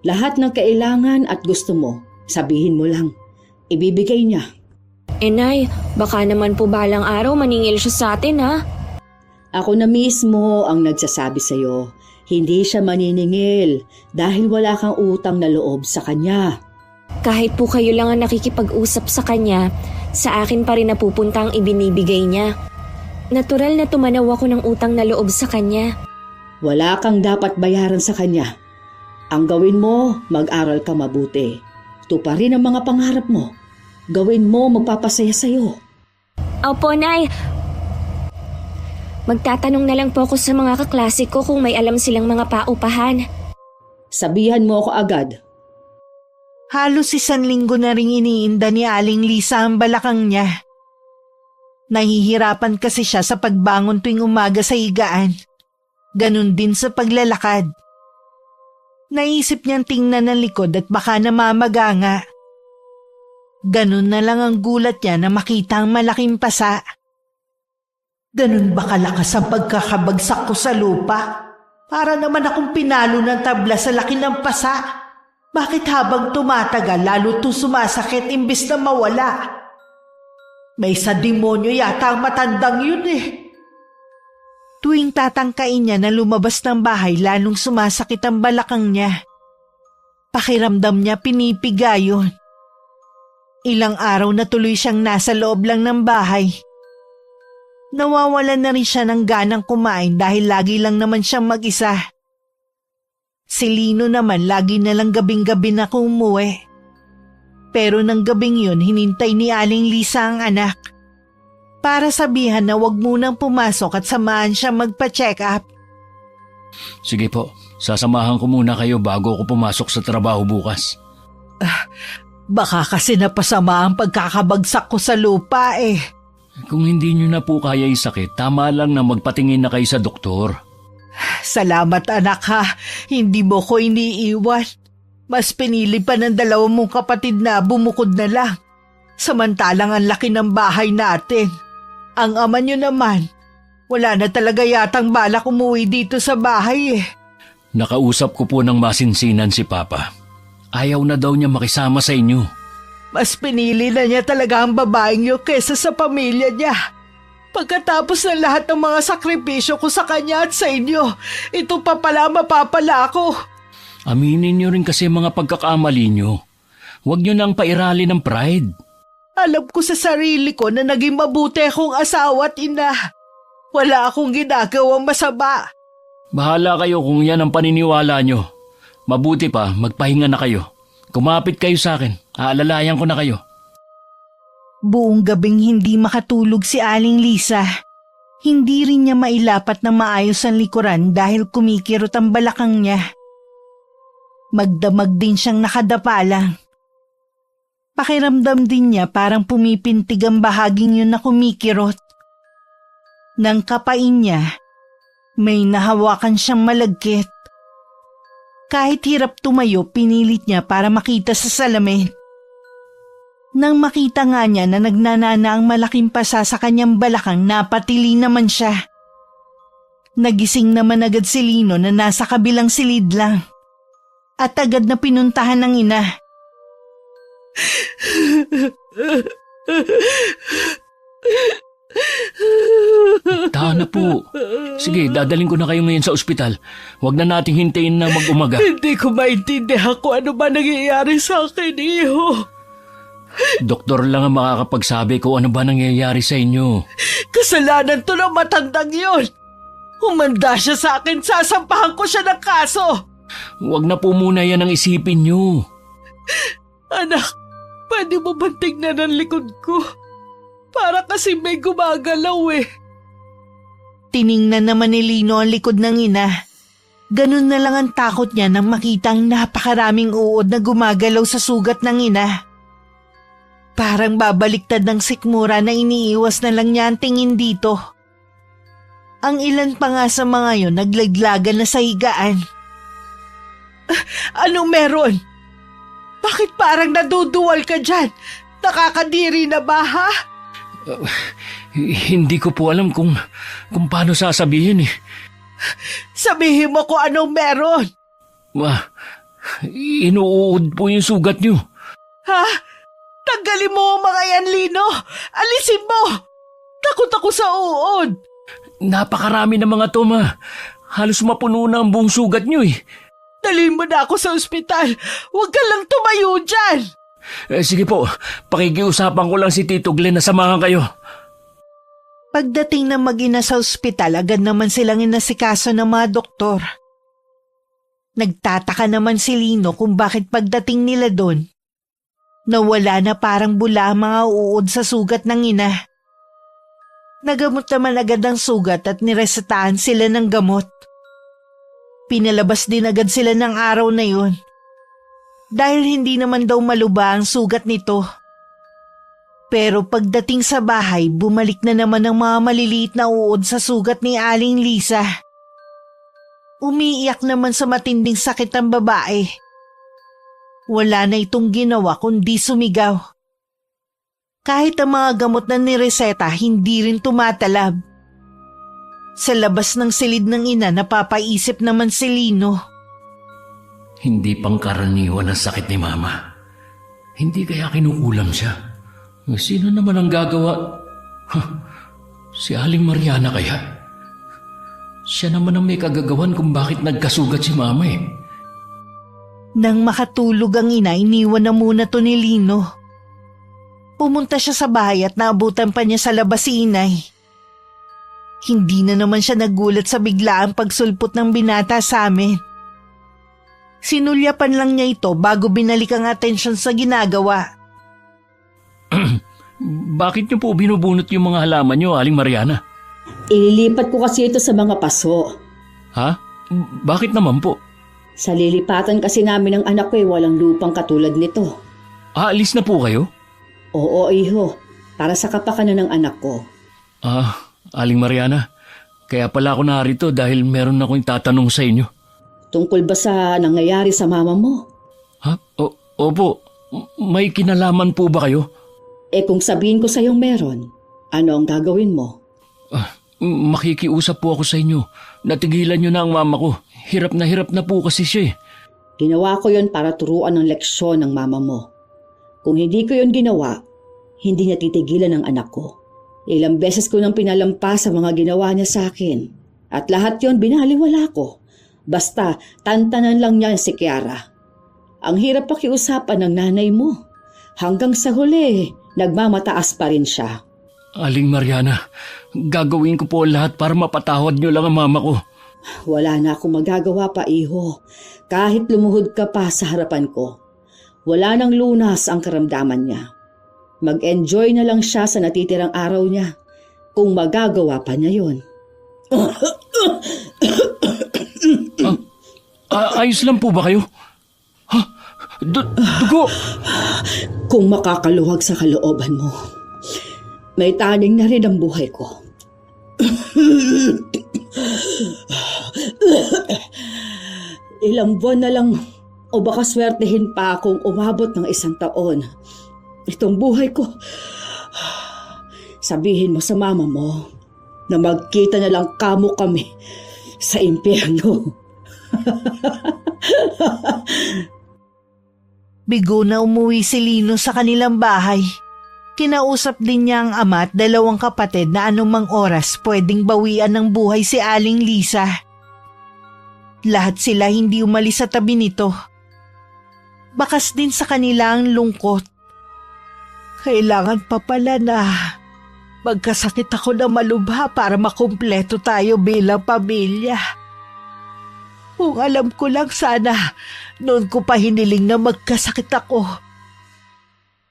lahat ng kailangan at gusto mo, sabihin mo lang. Ibibigay niya. Nay, baka naman po balang araw maningil siya sa atin ha. Ako na mismo ang nagsasabi sa'yo. Hindi siya maniningil dahil wala kang utang na loob sa kanya. Kahit po kayo lang ang nakikipag-usap sa kanya, sa akin pa rin napupunta ang ibinibigay niya. Natural na tumanaw ako ng utang na loob sa kanya. Wala kang dapat bayaran sa kanya. Ang gawin mo, mag-aral ka mabuti. Tuparin ang mga pangarap mo. Gawin mo, magpapasaya sa'yo. Opo, Nay. Magtatanong na lang po ako sa mga kaklase ko kung may alam silang mga paupahan. Sabihan mo ako agad. Halos 1 linggo na ring iniinda ni Aling Lisa ang balakang niya. Nahihirapan kasi siya sa pagbangon tuwing umaga sa higaan. Ganun din sa paglalakad. Naisip niyang tingnan ng likod at baka namamaga nga. Ganun na lang ang gulat niya na makita ang malaking pasa. Ganun ba kalakas ang pagkakabagsak ko sa lupa? Para naman akong pinalo ng tabla sa laki ng pasa. Bakit habang tumatagal lalo itong sumasakit imbis na mawala? May sa demonyo yata ang matandang yun eh. Tuwing tatangkain niya na lumabas ng bahay lalong sumasakit ang balakang niya. Pakiramdam niya pinipiga yun. Ilang araw na tuloy siyang nasa loob lang ng bahay. Nawawalan na rin siya ng ganang kumain dahil lagi lang naman siyang mag-isa. Si Lino naman lagi na lang gabing-gabi na umuwi. Pero nang gabing yun, hinintay ni Aling Lisa ang anak. Para sabihan na wag munang pumasok at samahan siya magpa-check up. Sige po, sasamahan ko muna kayo bago ako pumasok sa trabaho bukas. Baka kasi napasama ang pagkakabagsak ko sa lupa eh. Kung hindi nyo na po kaya yung sakit, tama lang na magpatingin na kayo sa doktor. Salamat anak ha, hindi mo ko iniiwan. Mas pinili pa ng 2 mong kapatid na bumukod na lang. Samantalang ang laki ng bahay natin. Ang ama nyo naman, wala na talaga yatang balak umuwi dito sa bahay eh. Nakausap ko po ng masinsinan si Papa. Ayaw na daw niya makisama sa inyo. Mas pinili na niya talaga ang babaeng niyo kesa sa pamilya niya. Pagkatapos ng lahat ng mga sakripisyo ko sa kanya at sa inyo, ito pa pala mapapala ako. Aminin niyo rin kasi mga pagkakamali niyo. Huwag niyo nang pairali ng pride. Alam ko sa sarili ko na naging mabuti akong asawa at ina. Wala akong ginagawang masama. Bahala kayo kung yan ang paniniwala niyo. Mabuti pa, magpahinga na kayo. Kumapit kayo sa akin. Aalalayan ko na kayo. Buong gabing hindi makatulog si Aling Lisa. Hindi rin niya mailapat na maayos ang likuran dahil kumikirot ang balakang niya. Magdamag din siyang nakadapa lang. Pakiramdam din niya parang pumipintig ang bahaging yun na kumikirot. Nang kapain niya, may nahawakan siyang malagkit. Kahit hirap tumayo, pinilit niya para makita sa salamin. Nang makita nga niya na nagnanana ang malaking pasa sa kanyang balakang, napatili naman siya. Nagising naman agad si Lino na nasa kabilang silid lang. At agad na pinuntahan ng ina. Tahan na po. Sige, dadaling ko na kayo ngayon sa ospital. Huwag na nating hintayin na mag-umaga. Hindi ko maintindihan kung ano ba nangyayari sa akin, iho. Doktor lang ang makakapagsabi kung ano ba nangyayari sa inyo. Kasalanan to ng matandang yun. Humanda siya sa akin, sasampahan ko siya ng kaso. Huwag na po muna yan ang isipin nyo. Anak, pwede mo ba tingnan ang likod ko? Para kasi may gumagalaw eh. Tiningnan naman ni Lino ang likod ng ina. Ganun na lang ang takot niya nang makita ang napakaraming uod na gumagalaw sa sugat ng ina. Parang babaliktad ng sikmura na iniiwas na lang niya ang tingin dito. Ang ilan pa nga sa mga yon naglaglagan na sa higaan. Anong meron? Bakit parang naduduwal ka dyan? Nakakadiri na ba ha? Hindi ko po alam kung paano sasabihin eh. Sabihin mo kung anong meron. Inuud po yung sugat niyo. Ha? Tanggalin mo ang mga yan, Lino. Alisin mo. Takot ako sa uod. Napakarami ng mga to, ma. Halos mapuno na ang buong sugat niyo eh. Dalhin mo na ako sa ospital. Huwag ka lang tumayo dyan. Sige po, pakikiusapan ko lang si Tito Glenn na samahan kayo. Pagdating ng mag-ina sa ospital, agad naman silang inasikaso ng mga doktor. Nagtataka naman si Lino kung bakit pagdating nila doon, nawala na parang bula ang mga uod sa sugat ng ina. Nagamot naman agad ang sugat at niresetahan sila ng gamot. Pinalabas din agad sila ng araw na yun. Dahil hindi naman daw maluba ang sugat nito. Pero pagdating sa bahay, bumalik na naman ang mga maliliit na uod sa sugat ni Aling Lisa. Umiiyak naman sa matinding sakit ang babae. Wala na itong ginawa kundi sumigaw. Kahit ang mga gamot na nireseta, hindi rin tumatalab. Sa labas ng silid ng ina, napapaisip naman si Lino. Hindi pangkaraniwan ang sakit ni Mama. Hindi kaya kinukulam siya. Sino naman ang gagawa? Si Aling Mariana kaya? Siya naman ang may kagagawan kung bakit nagkasugat si Mama eh. Nang makatulog ang ina, iniwan na muna to ni Lino. Pumunta siya sa bahay at naabutan pa niya sa labas si inay. Hindi na naman siya nagulat sa biglaang pagsulpot ng binata sa amin. Sinulyapan lang niya ito bago binalik ang atensyon sa ginagawa. Bakit niyo po binubunot yung mga halaman niyo, Aling Mariana? Ililipat ko kasi ito sa mga paso. Ha? Bakit naman po? Sa lilipatan kasi namin ng anak ko walang lupang katulad nito. Aalis na po kayo? Oo, iho. Para sa kapakanan ng anak ko. Aling Mariana, kaya pala ako narito dahil meron akong tatanong sa inyo. Tungkol ba sa nangyayari sa mama mo? Ha? Opo. May kinalaman po ba kayo? Kung sabihin ko sa'yong meron, ano ang gagawin mo? Makikiusap po ako sa inyo. Natigilan niyo na ang mama ko. Hirap na po kasi siya eh. Ginawa ko yon para turuan ng leksyon ng mama mo. Kung hindi ko yon ginawa, hindi niya titigilan ang anak ko. Ilang beses ko nang pinalampas sa mga ginawa niya sa akin. At lahat yon binaliwala ko. Basta, tantanan lang niya si Kiara. Ang hirap pakiusapan ng nanay mo. Hanggang sa huli, nagmamataas pa rin siya. Aling Mariana, gagawin ko po lahat para mapatawad niyo lang ang mama ko. Wala na akong magagawa pa, iho. Kahit lumuhod ka pa sa harapan ko. Wala nang lunas ang karamdaman niya. Mag-enjoy na lang siya sa natitirang araw niya. Kung magagawa pa niya yon. Ayos lang po ba kayo? Ha? Dugo! Kung makakaluwag sa kalooban mo, may taning na rin ang buhay ko. Ilang buwan na lang o baka swertehin pa akong umabot ng 1 taon. Itong buhay ko. Sabihin mo sa mama mo na magkita na lang kamo kami sa impyerno. Bigo na umuwi si Lino sa kanilang bahay. Kinausap din niya ang ama at 2 kapatid na anumang oras pwedeng bawian ng buhay si Aling Lisa. Lahat sila hindi umalis sa tabi nito. Bakas din sa kanila ang lungkot. Kailangan pa pala na magkasakit ako na malubha para makumpleto tayo bilang pamilya. Kung alam ko lang sana, noon ko pa hiniling na magkasakit ako.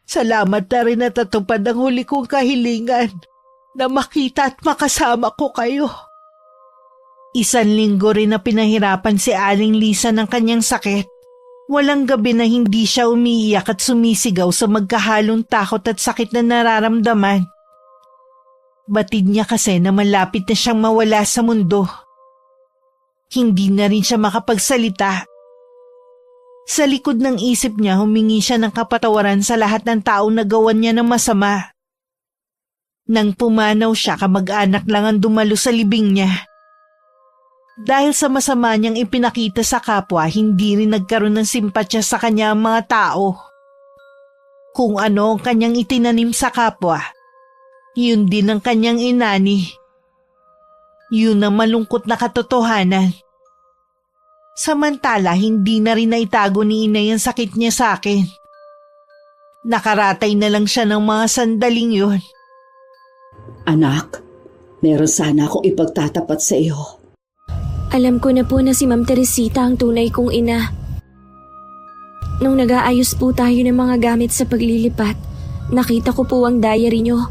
Salamat na rin natatupad ang huli kong kahilingan na makita at makasama ko kayo. 1 linggo rin na pinahirapan si Aling Lisa ng kanyang sakit. Walang gabi na hindi siya umiiyak at sumisigaw sa magkahalong takot at sakit na nararamdaman. Batid niya kasi na malapit na siyang mawala sa mundo. Hindi na rin siya makapagsalita. Sa likod ng isip niya, humingi siya ng kapatawaran sa lahat ng taong nagawan niya ng masama. Nang pumanaw siya, kamag-anak lang ang dumalo sa libing niya. Dahil sa masama niyang ipinakita sa kapwa, hindi rin nagkaroon ng simpatya sa kanya ang mga tao. Kung ano ang kanyang itinanim sa kapwa, yun din ang kanyang inani. Yun ang malungkot na katotohanan. Samantala, hindi na rin naitago ni Inay ang sakit niya sa akin. Nakaratay na lang siya ng mga sandaling yun. Anak, meron sana akong ipagtatapat sa iyo. Alam ko na po na si Ma'am Teresita ang tunay kong ina. Nung nag-aayos po tayo ng mga gamit sa paglilipat, nakita ko po ang diary nyo.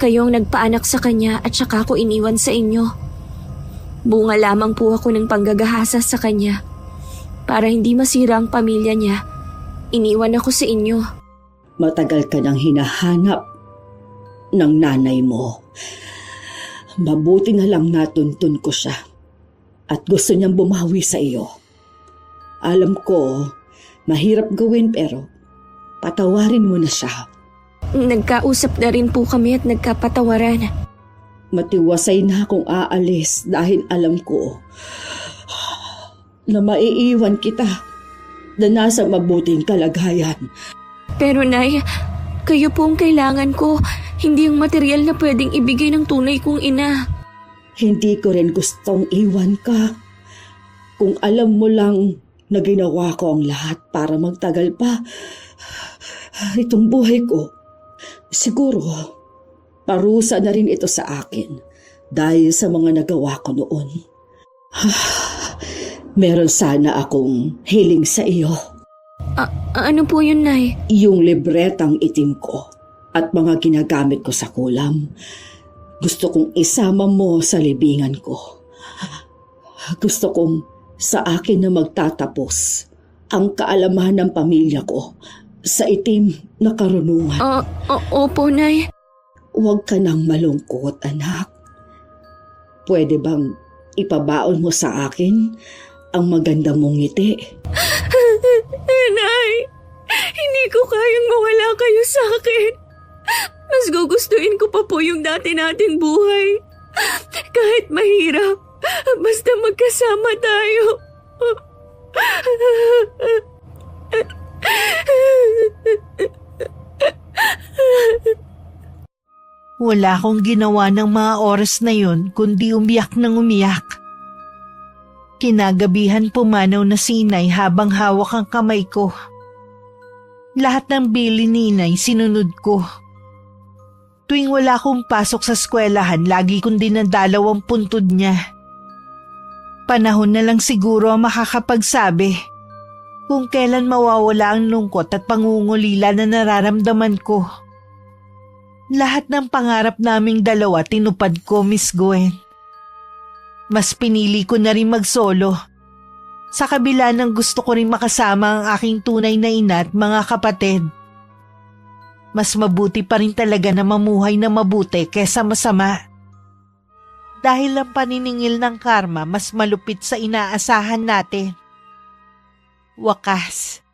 Kayo ang nagpaanak sa kanya at saka ko iniwan sa inyo. Bunga lamang po ako ng panggagahasa sa kanya. Para hindi masira ang pamilya niya, iniwan ako sa inyo. Matagal ka nang hinahanap ng nanay mo. Mabuti na lang natuntun ko siya at gusto niyang bumawi sa iyo. Alam ko, mahirap gawin pero patawarin mo na siya. Nagkausap na rin po kami at nagkapatawaran. Matiwasay na akong aalis dahil alam ko na maiiwan kita na nasa mabuting kalagayan. Pero Nay, kayo po ang kailangan ko, hindi ang material na pwedeng ibigay ng tunay kong ina. Hindi ko rin gustong iwan ka. Kung alam mo lang na ginawa ko ang lahat para magtagal pa itong buhay ko, siguro parusa na rin ito sa akin dahil sa mga nagawa ko noon. Meron sana akong hiling sa iyo. Ano po yun, Nay? Yung libretang itim ko at mga ginagamit ko sa kulam. Gusto kong isama mo sa libingan ko. Gusto kong sa akin na magtatapos ang kaalaman ng pamilya ko sa itim na karunungan. Opo, Nay. Huwag ka nang malungkot, anak. Pwede bang ipabaon mo sa akin ang maganda mong ngiti? Nay, hindi ko kayang mawala kayo sa akin. Mas gugustuhin ko pa po yung dati nating buhay. Kahit mahirap, basta magkasama tayo. Wala akong ginawa ng mga oras na yun kundi umiyak ng umiyak. Kinagabihan pumanaw na si Inay habang hawak ang kamay ko. Lahat ng bili ni Inay sinunod ko. Tuwing wala akong pasok sa eskwelahan, lagi kong dinadalaw ang puntod niya. Panahon na lang siguro ang makakapagsabi kung kailan mawawala ang lungkot at pangungulila na nararamdaman ko. Lahat ng pangarap naming dalawa tinupad ko, Miss Gwen. Mas pinili ko na rin mag-solo. Sa kabila ng gusto ko rin makasama ang aking tunay na ina at mga kapatid. Mas mabuti pa rin talaga na mamuhay na mabuti kesa masama. Dahil ang paniningil ng karma mas malupit sa inaasahan natin. Wakas,